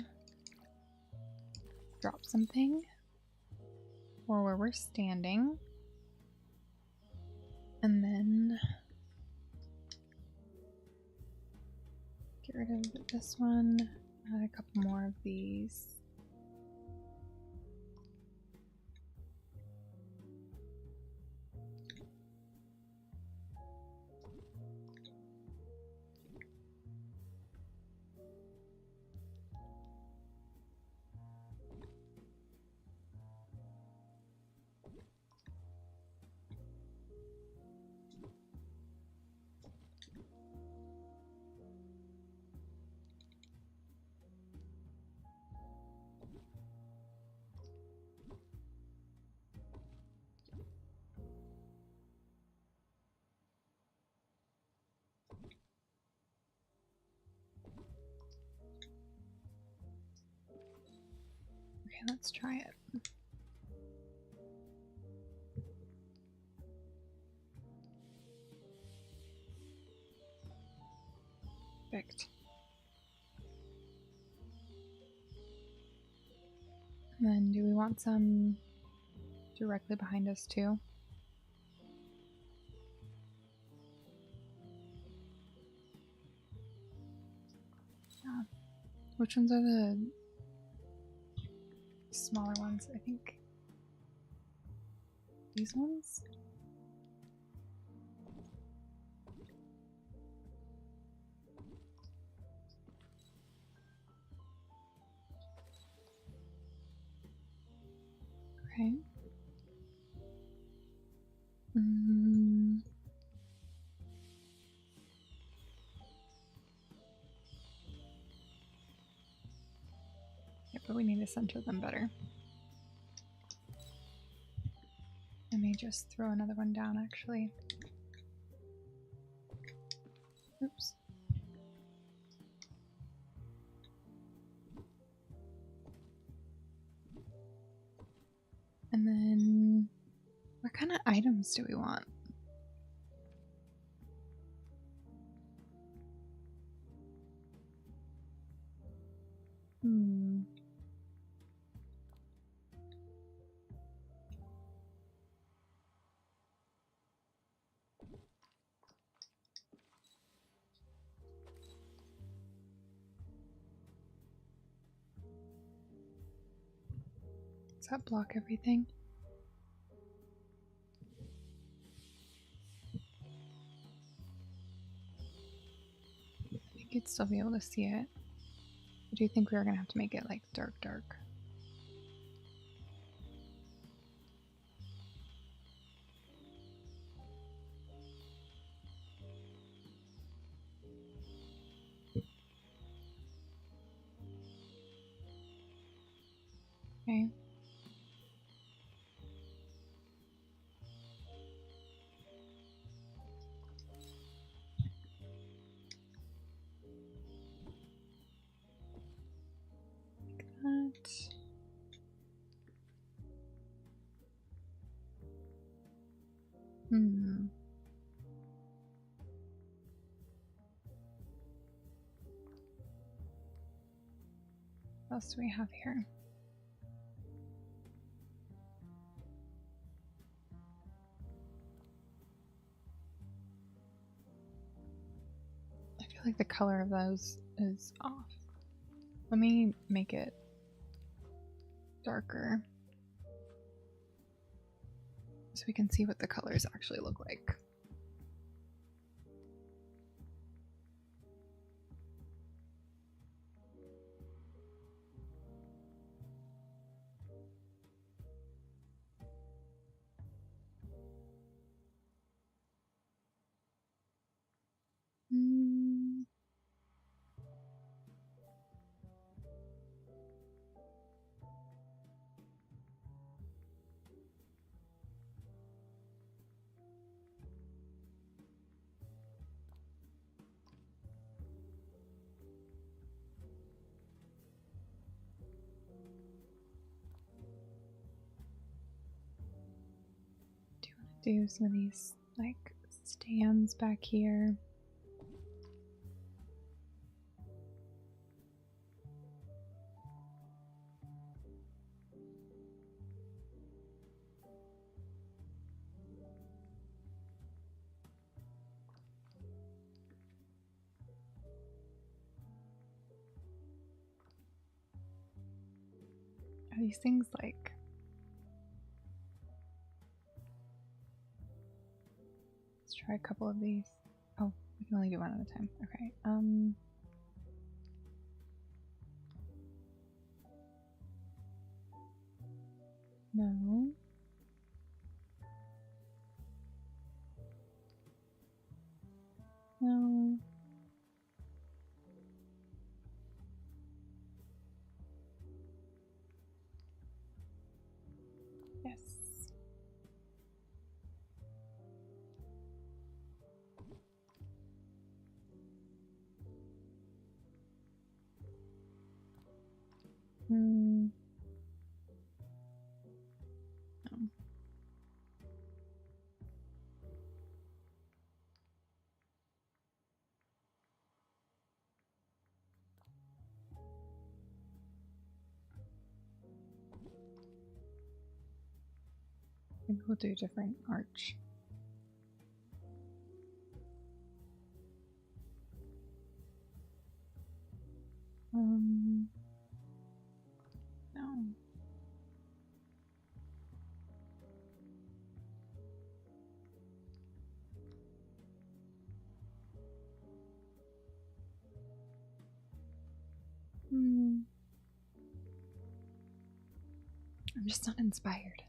drop something or where we're standing. And then get rid of this one. Add a couple more of these. Okay, let's try it. Perfect. And then do we want some directly behind us too? Yeah. Which ones are the smaller ones? I think these ones? Okay. Yeah, but we need to center them better. I may just throw another one down actually. Oops. And then what kind of items do we want? Does that block everything? I think you'd still be able to see it. I do think we are gonna have to make it like dark. Okay. Like that. What else do we have here? I feel like the color of those is off. Let me make it darker so we can see what the colors actually look like. Do some of these like stands back here. Are these things like... Let's try a couple of these. Oh, we can only do one at a time. Okay. No. No. Yes. No. Maybe we'll do a different arch. No. I'm just not inspired.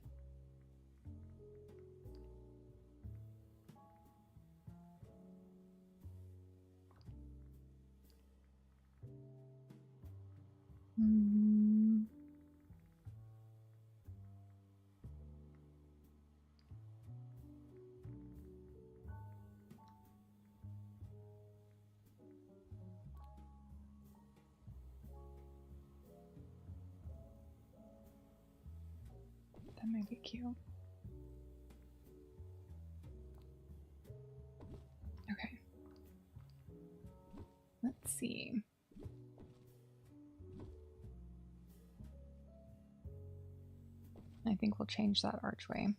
That might be cute. Okay. Let's see. I think we'll change that archway.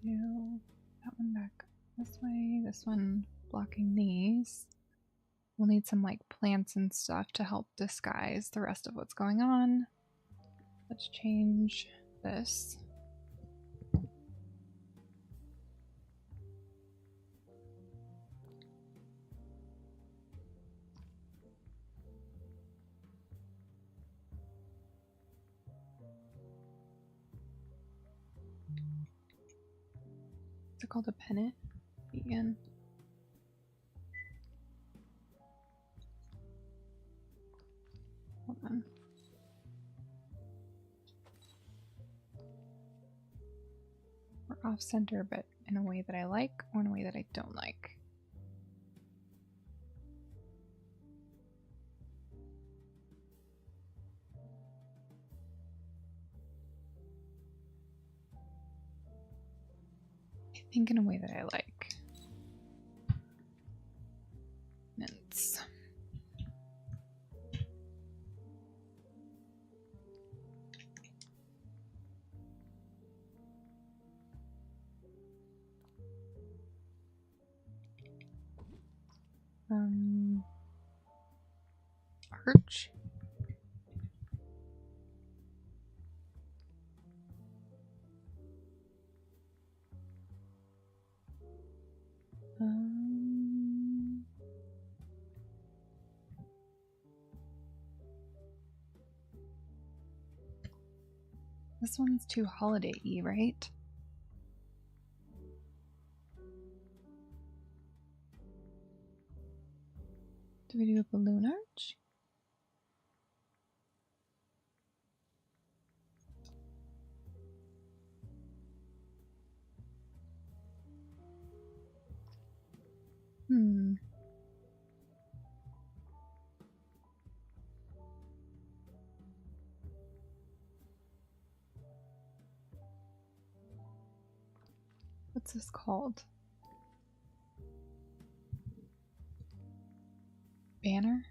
Do that one back this way, this one blocking these. We'll need some like plants and stuff to help disguise the rest of what's going on. Let's change this. Is it called a pennant? Begin. Hold on. We're off center, but in a way that I like or in a way that I don't like. I think in a way that I like. Mince. Arch. This one's too holiday-y, right? Do we do a balloon arch? What's this called? Banner?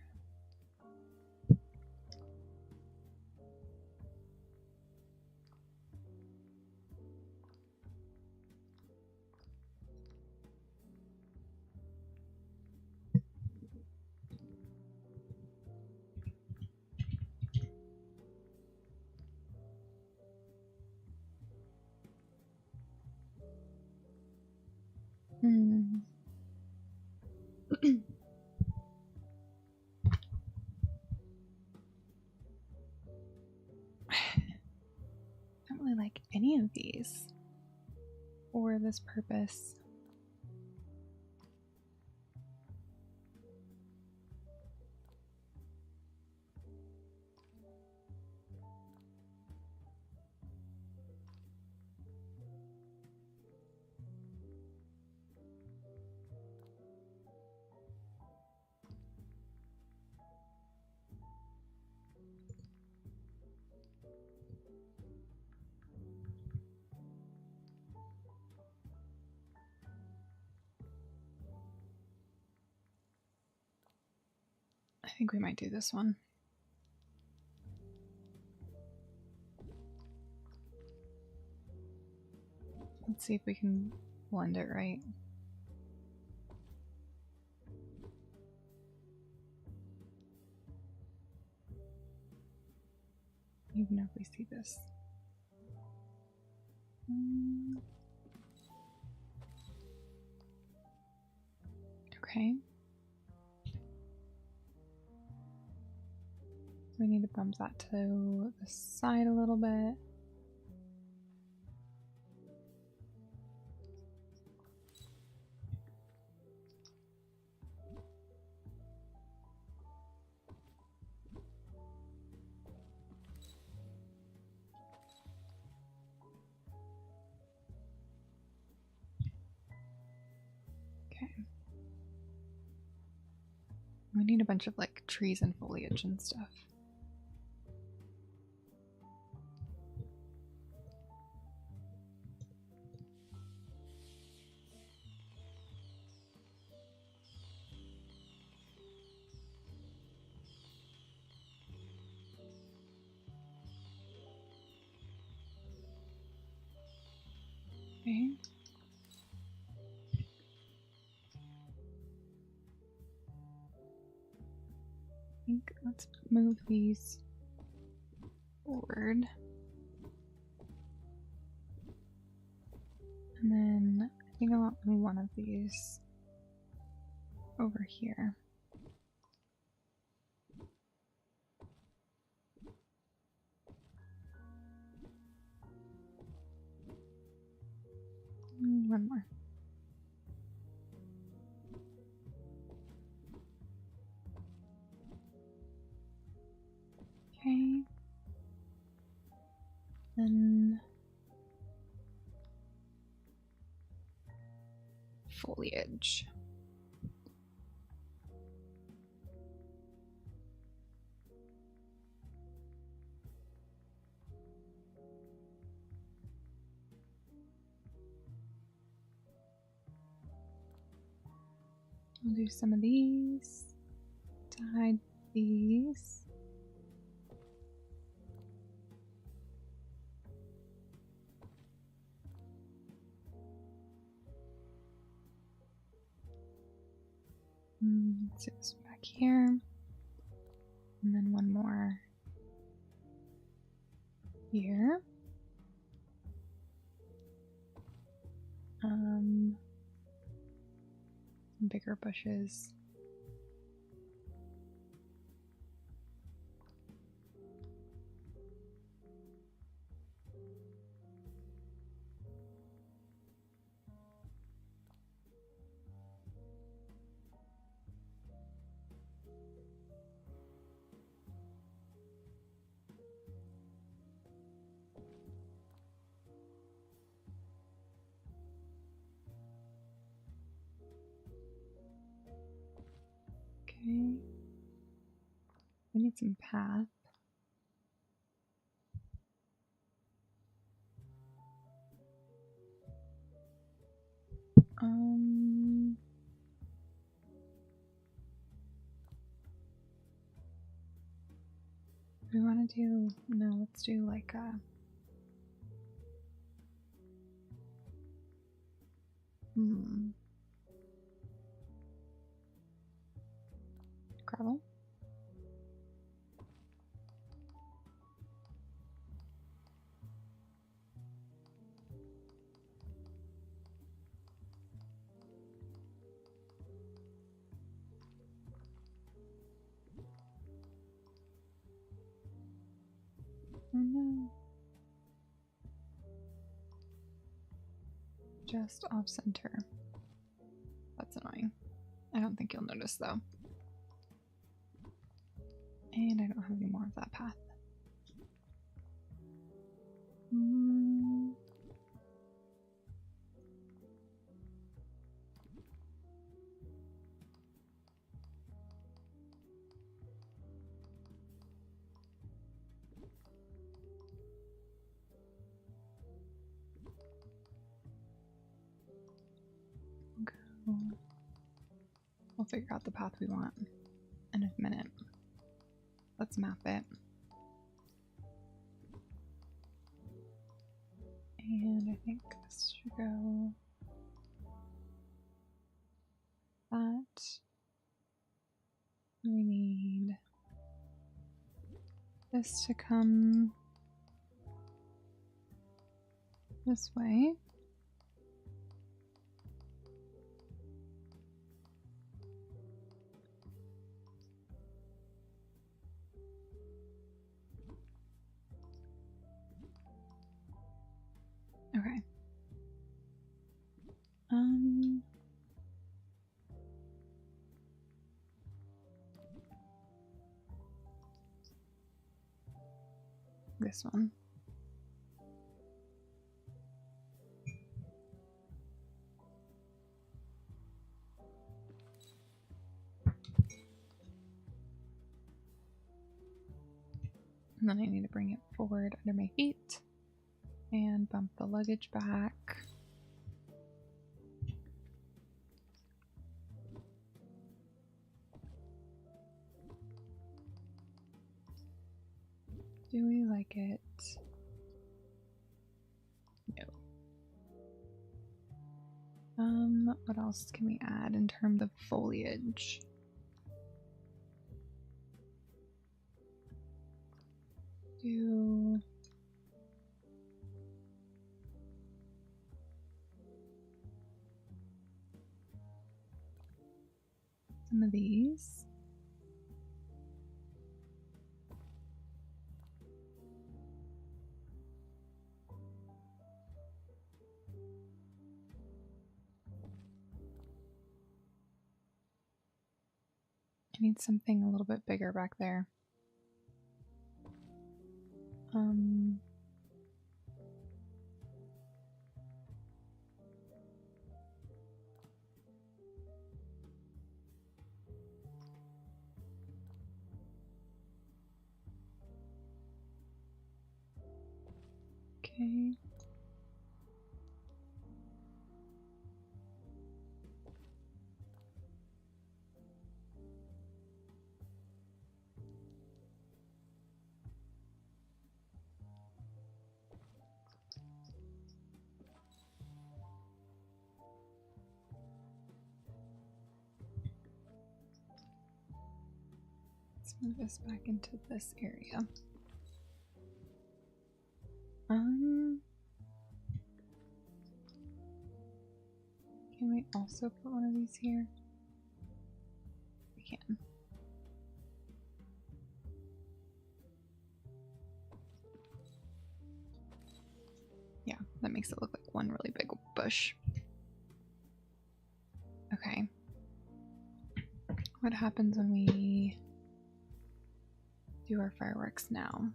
for this purpose. I think we might do this one. Let's see if we can blend it right. Even if we see this. Okay. We need to bump that to the side a little bit. Okay. We need a bunch of like trees and foliage and stuff. Okay. I think let's move these forward. And then I think I want one of these over here. One more. Okay. Then foliage. I'll do some of these to hide these. Let's do this back here. And then one more here. Some bigger bushes. Okay. We need some path. We want to do, no, let's do like a gravel. Oh no. Just off center. That's annoying. I don't think you'll notice though. And I don't have any more of that path. We'll figure out the path we want in a minute. Let's map it. And I think this should go that. We need this to come this way. Okay. This one. And then I need to bring it forward under my feet and bump the luggage back. Do we like it? No. What else can we add in terms of foliage? Do some of these. I need something a little bit bigger back there. Okay. Let's move this back into this area. Can we also put one of these here? We can. Yeah, that makes it look like one really big bush. Okay. What happens when we do our fireworks now?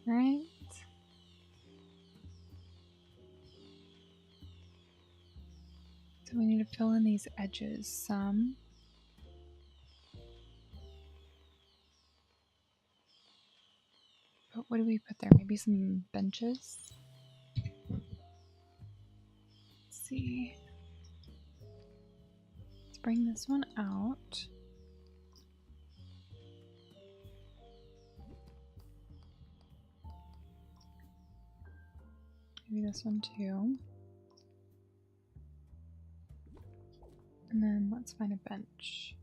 Right? So we need to fill in these edges some. But what do we put there? Maybe some benches? Let's see. Let's bring this one out. Maybe this one too. And then let's find a bench.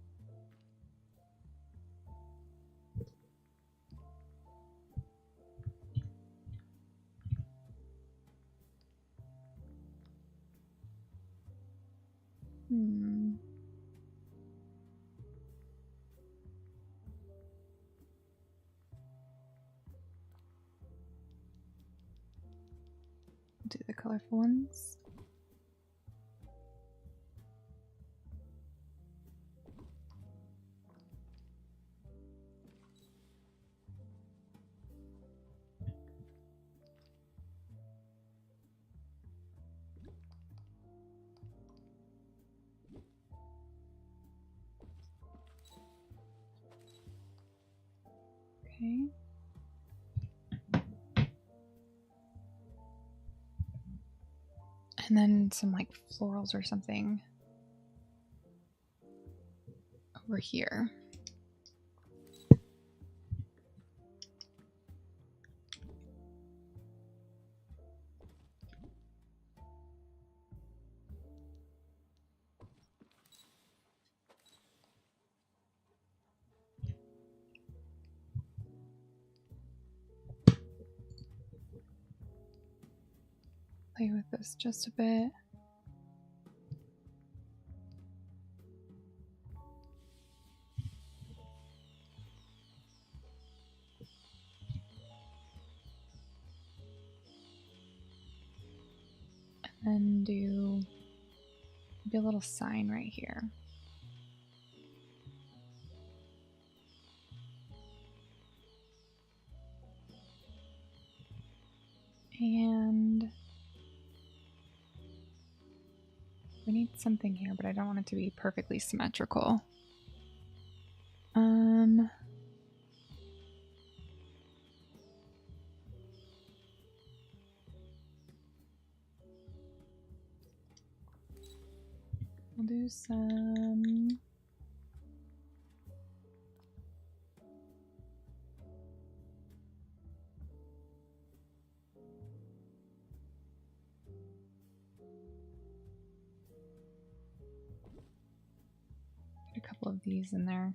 Do the colorful ones. Okay. And then some like florals or something over here. Play with this just a bit. And then do maybe a little sign right here. And we need something here, but I don't want it to be perfectly symmetrical. We'll do some a couple of these in there.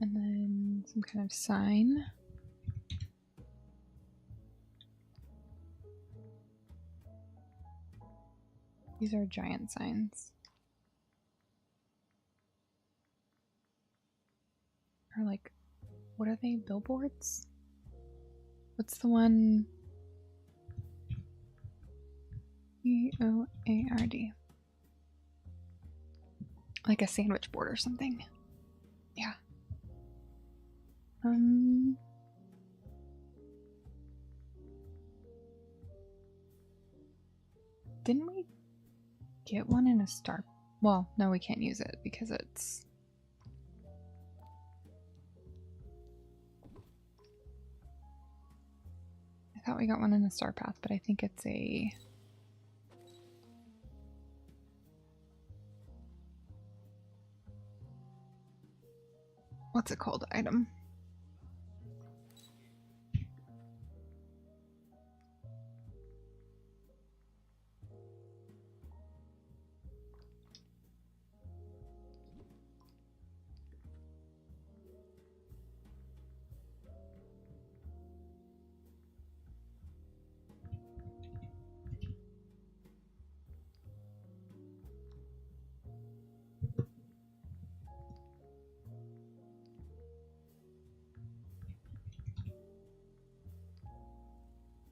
And then some kind of sign. These are giant signs. Or like, what are they? Billboards? What's the one? EOARD. Like a sandwich board or something. Yeah. Didn't we get one in a star? Well, no, we can't use it because it's... I thought we got one in a star path, but I think it's a... What's it called? Item.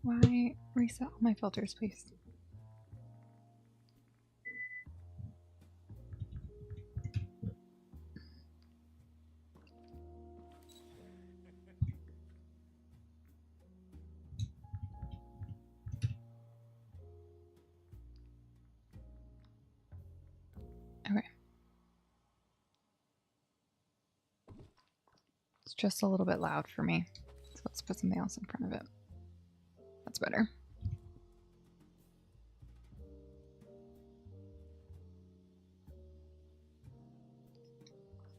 Why reset all my filters, please? Okay. It's just a little bit loud for me. So let's put something else in front of it. That's better.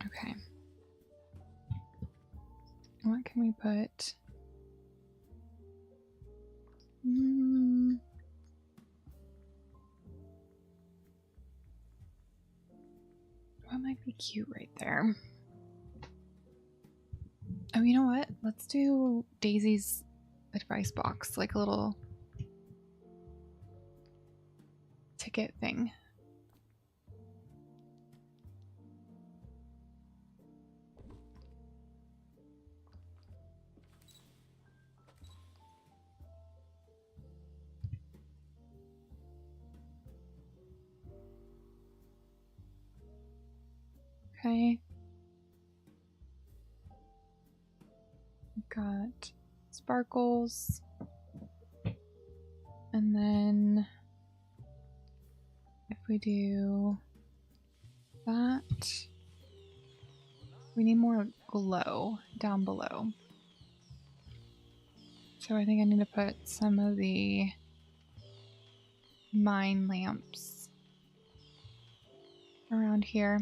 Okay. What can we put? What might be cute right there? Oh, you know what? Let's do Daisy's advice box, like a little ticket thing. Okay. We've got sparkles. And then if we do that, we need more glow down below. So I think I need to put some of the mine lamps around here.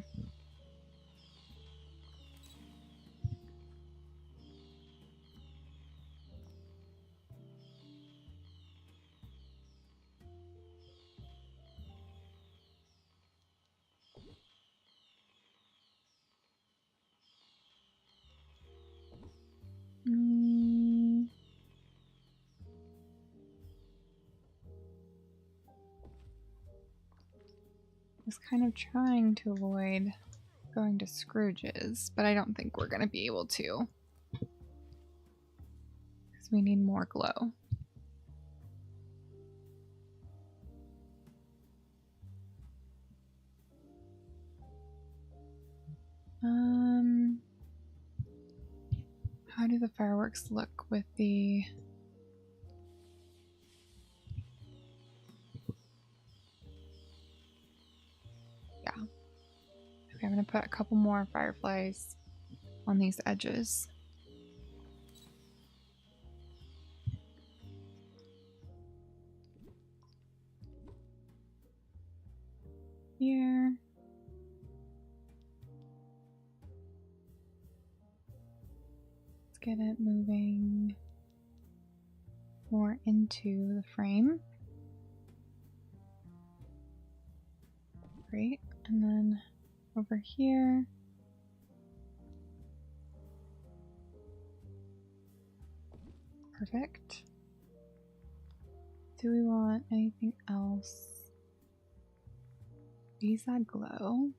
I was kind of trying to avoid going to Scrooge's, but I don't think we're going to be able to. Because we need more glow. How do the fireworks look with the... Yeah. Okay, I'm gonna put a couple more fireflies on these edges. Here. Let's get it moving more into the frame. Great. And then over here. Perfect. Do we want anything else? These add glow.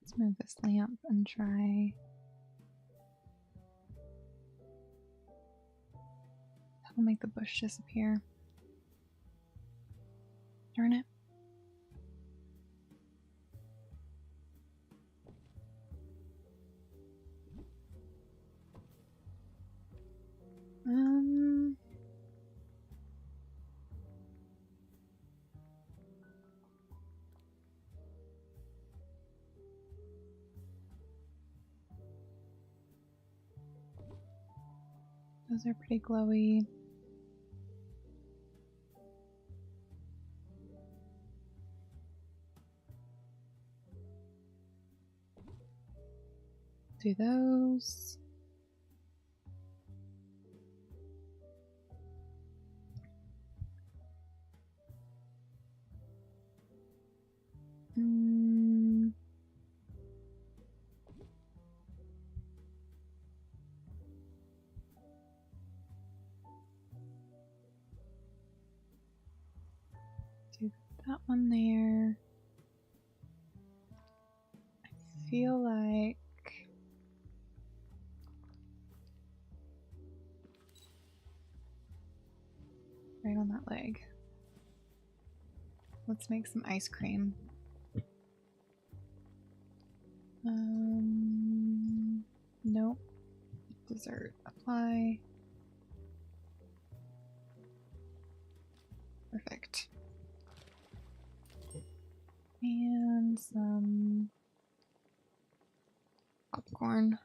Let's move this lamp and try. That'll make the bush disappear. Darn it. Those are pretty glowy. Do those. Do that one there. I feel like right on that leg. Let's make some ice cream. Nope. Dessert. Apply. Perfect. And some popcorn.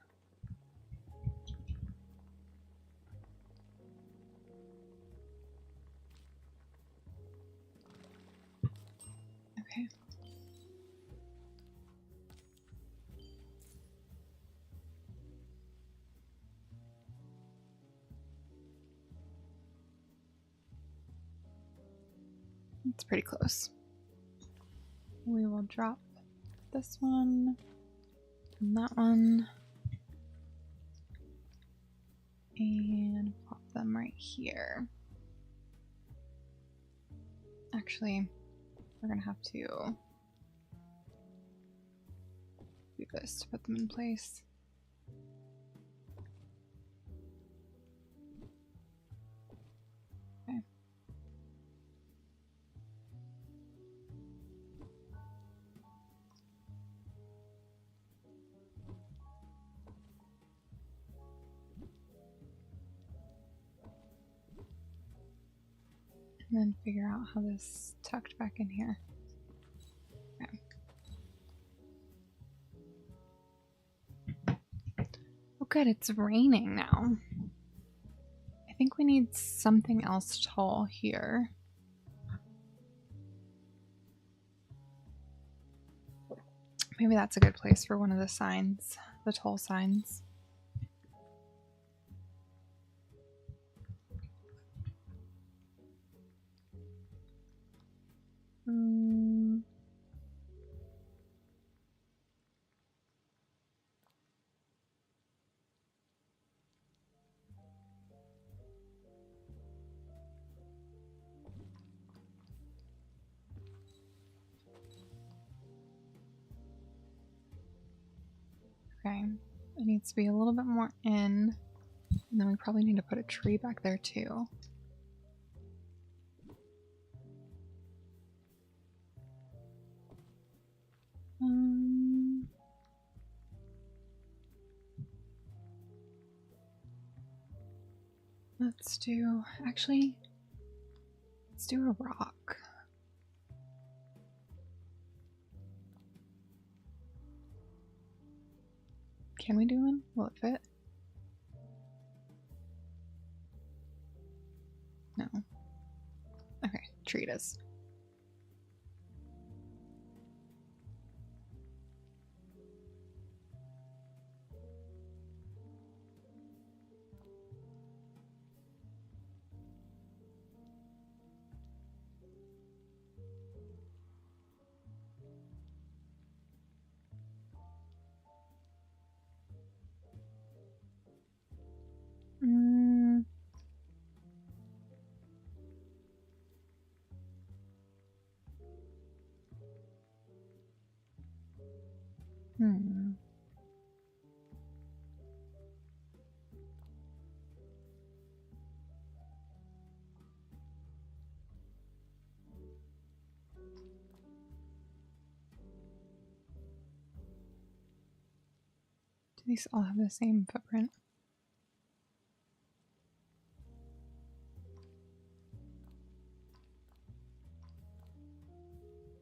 Okay. It's pretty close. We will drop this one and that one and pop them right here. Actually, we're gonna have to this to put them in place. Okay. And then figure out how this is tucked back in here. Okay. Oh good, it's raining now. I think we need something else tall here. Maybe that's a good place for one of the signs, the tall signs. Okay, it needs to be a little bit more in, and then we probably need to put a tree back there too. Let's do, actually, let's do a rock. Can we do one? Will it fit? No. Okay, tree it is. Do these all have the same footprint?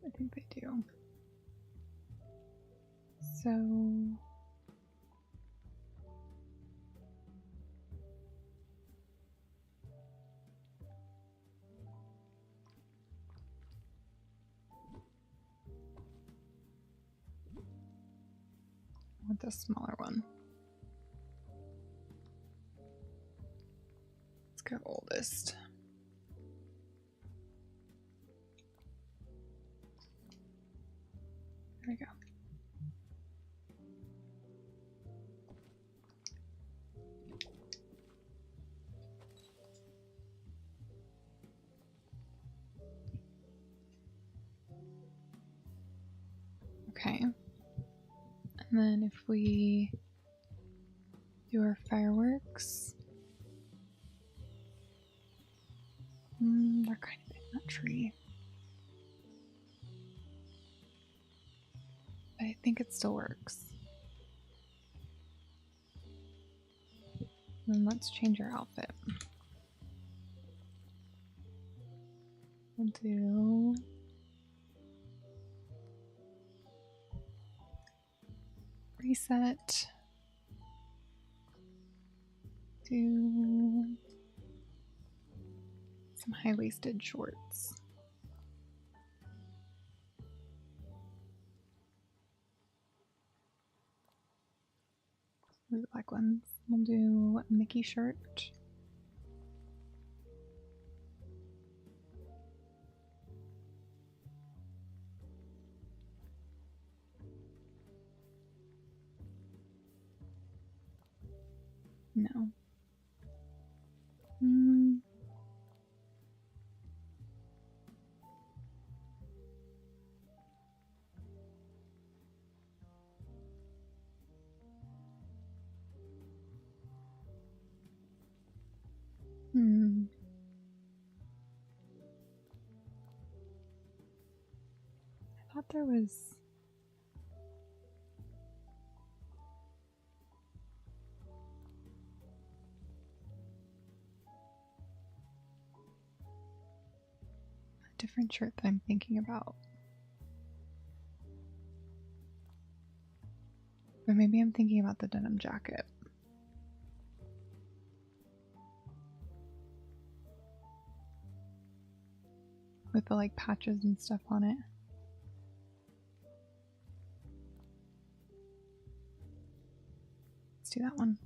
I think they do. So I want the smaller one. Let's go oldest. There we go. Okay. And then if we do our fireworks, they're kind of in that tree. But I think it still works. Then let's change our outfit. We'll do reset. Do some high-waisted shorts. The black ones. We'll do a Mickey shirt. No. thought there was... a different shirt that I'm thinking about. Or maybe I'm thinking about the denim jacket. With the like patches and stuff on it. Let's do that one.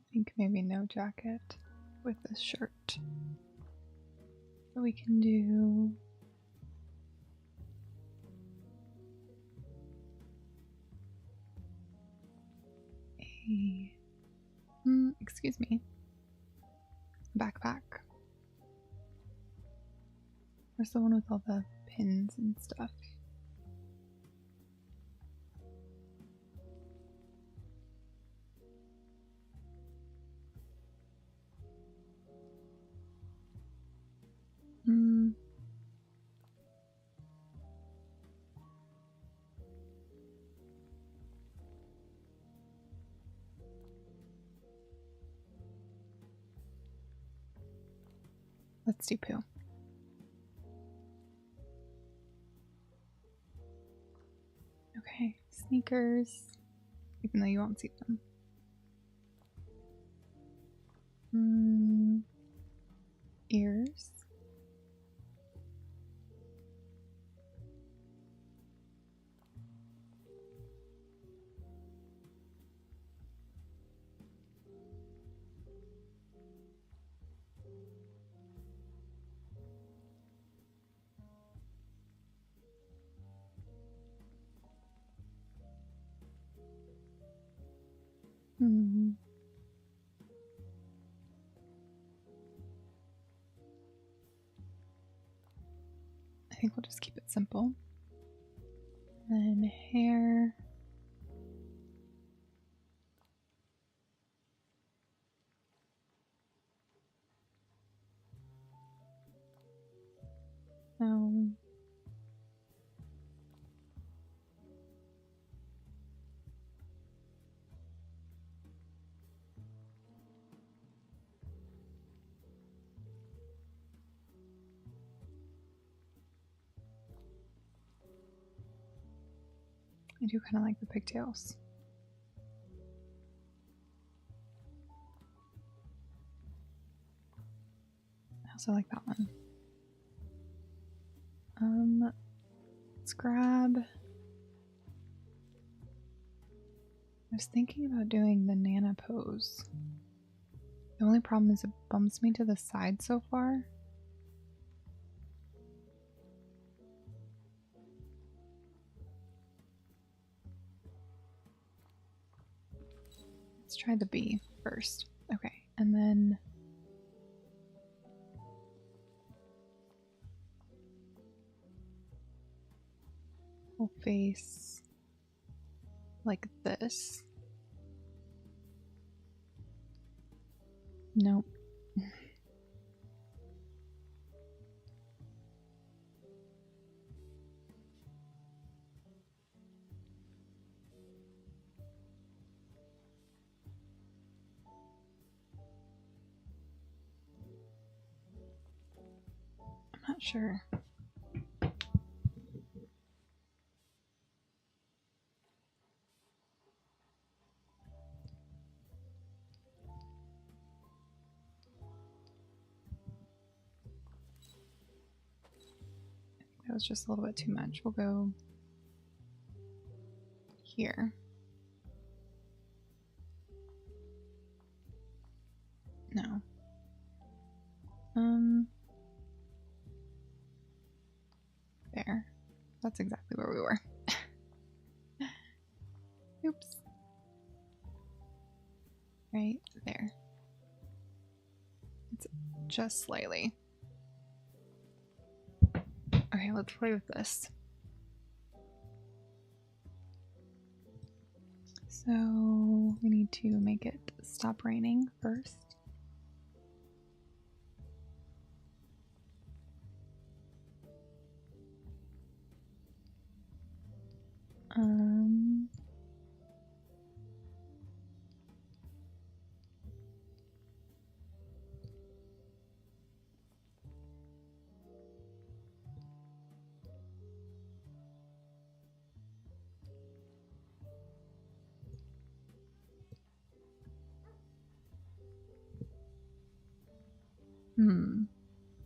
I think maybe no jacket with this shirt. So we can do a excuse me, backpack. Where's the one with all the pins and stuff? Let's do poo. Okay, sneakers, even though you won't see them. Ears. I think we'll just keep it simple. And then hair. I do kind of like the pigtails. I also like that one. Let's grab... I was thinking about doing the Nana pose. The only problem is it bumps me to the side so far. Let's try the B first. Okay, and then we'll face like this. Nope. I'm not sure. That was just a little bit too much. We'll go here. No. There. that's exactly where we were. Oops. Right there. It's just slightly. Okay, let's play with this. So we need to make it stop raining first.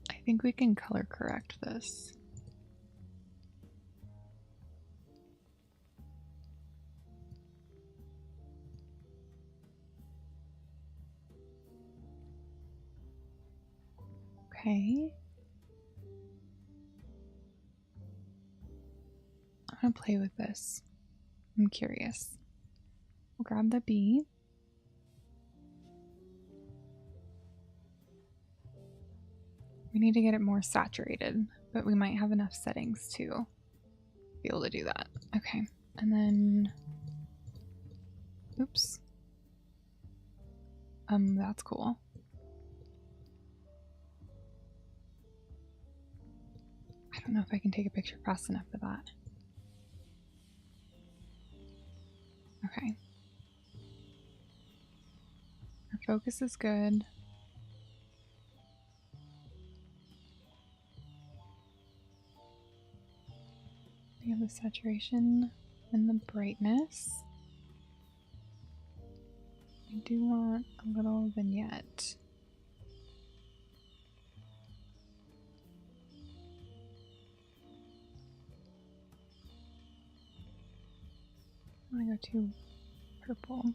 I think we can color correct this. Okay. I'm gonna play with this. I'm curious. We'll grab the B. We need to get it more saturated, but we might have enough settings to be able to do that. Okay, and then, oops. That's cool. I don't know if I can take a picture fast enough for that. Okay. Our focus is good. We have the saturation and the brightness. I do want a little vignette. I want to go to purple.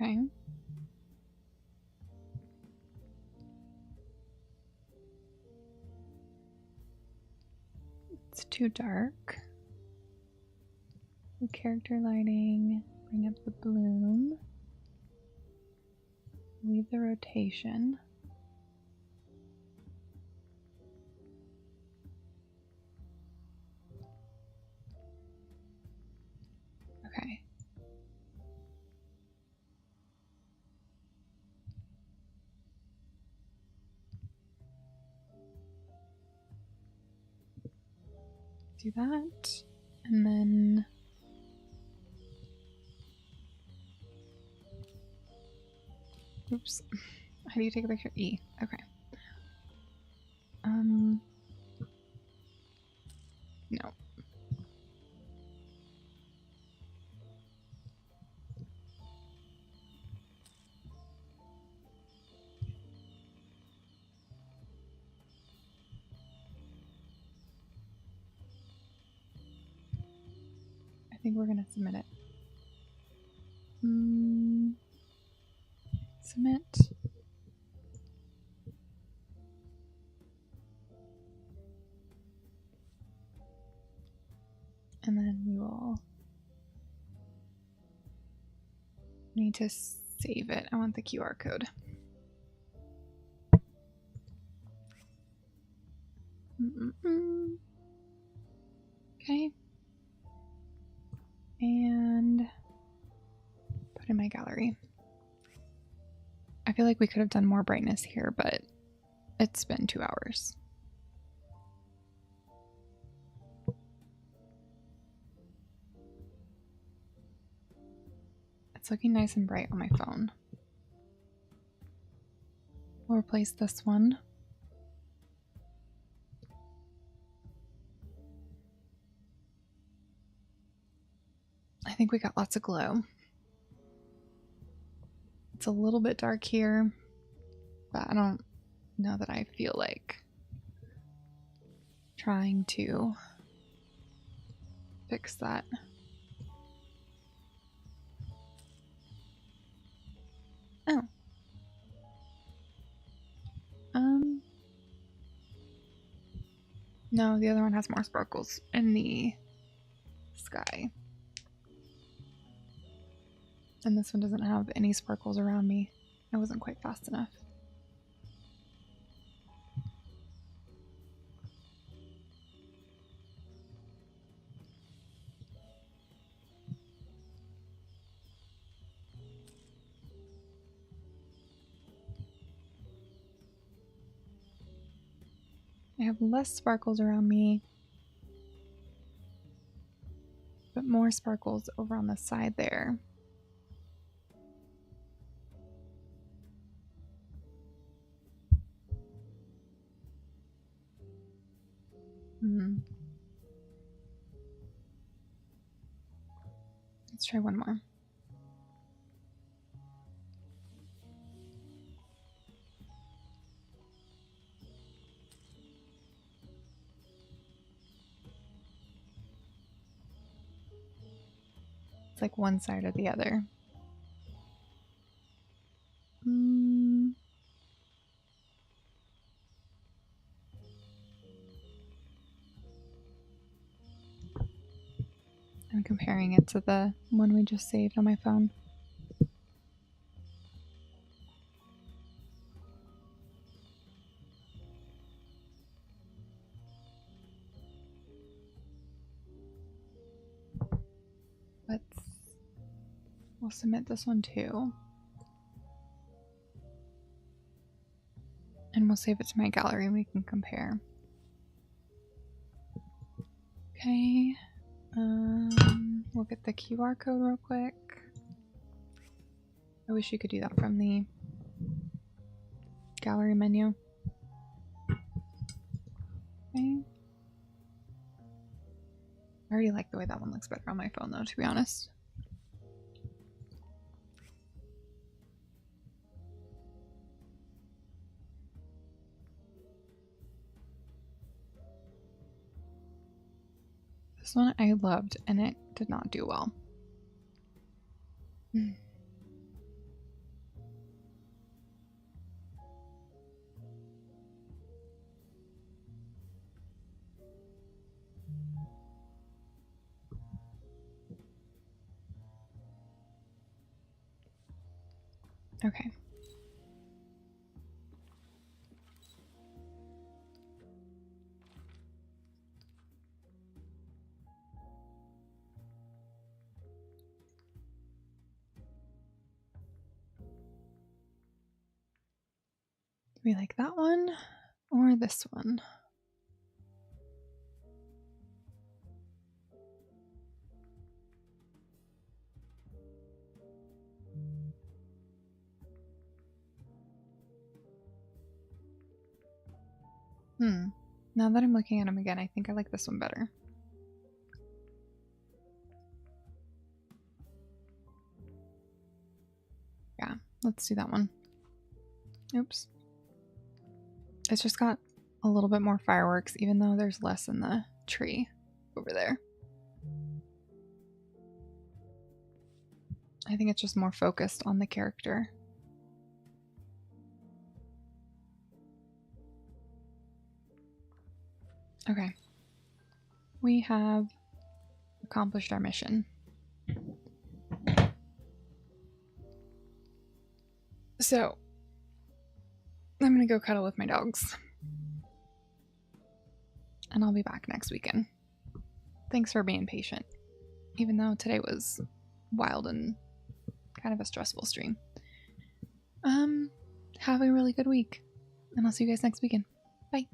Okay. It's too dark. The character lighting, bring up the bloom. Leave the rotation. Okay. Do that, and then oops. How do you take a picture? E. Okay. No. I think we're gonna submit it. Submit. And then we will need to save it. I want the QR code. Okay. And put in my gallery. I feel like we could have done more brightness here, but it's been 2 hours. It's looking nice and bright on my phone. We'll replace this one. I think we got lots of glow. It's a little bit dark here, but I don't know that I feel like trying to fix that. Oh. No, the other one has more sparkles in the sky. And this one doesn't have any sparkles around me. I wasn't quite fast enough. I have less sparkles around me, but more sparkles over on the side there. Let's try one more. It's like one side or the other. I'm comparing it to the one we just saved on my phone. We'll submit this one too. And we'll save it to my gallery and we can compare. Okay. We'll get the QR code real quick. I wish you could do that from the gallery menu. Okay. I already like the way that one looks better on my phone though, to be honest. This one I loved and it did not do well. Okay. Do we like that one or this one? Now that I'm looking at them again, I think I like this one better. Yeah, let's do that one. Oops. It's just got a little bit more fireworks, even though there's less in the tree over there. I think it's just more focused on the character. Okay. We have accomplished our mission. So, I'm gonna go cuddle with my dogs. And I'll be back next weekend. Thanks for being patient. Even though today was wild and kind of a stressful stream. Have a really good week. And I'll see you guys next weekend. Bye.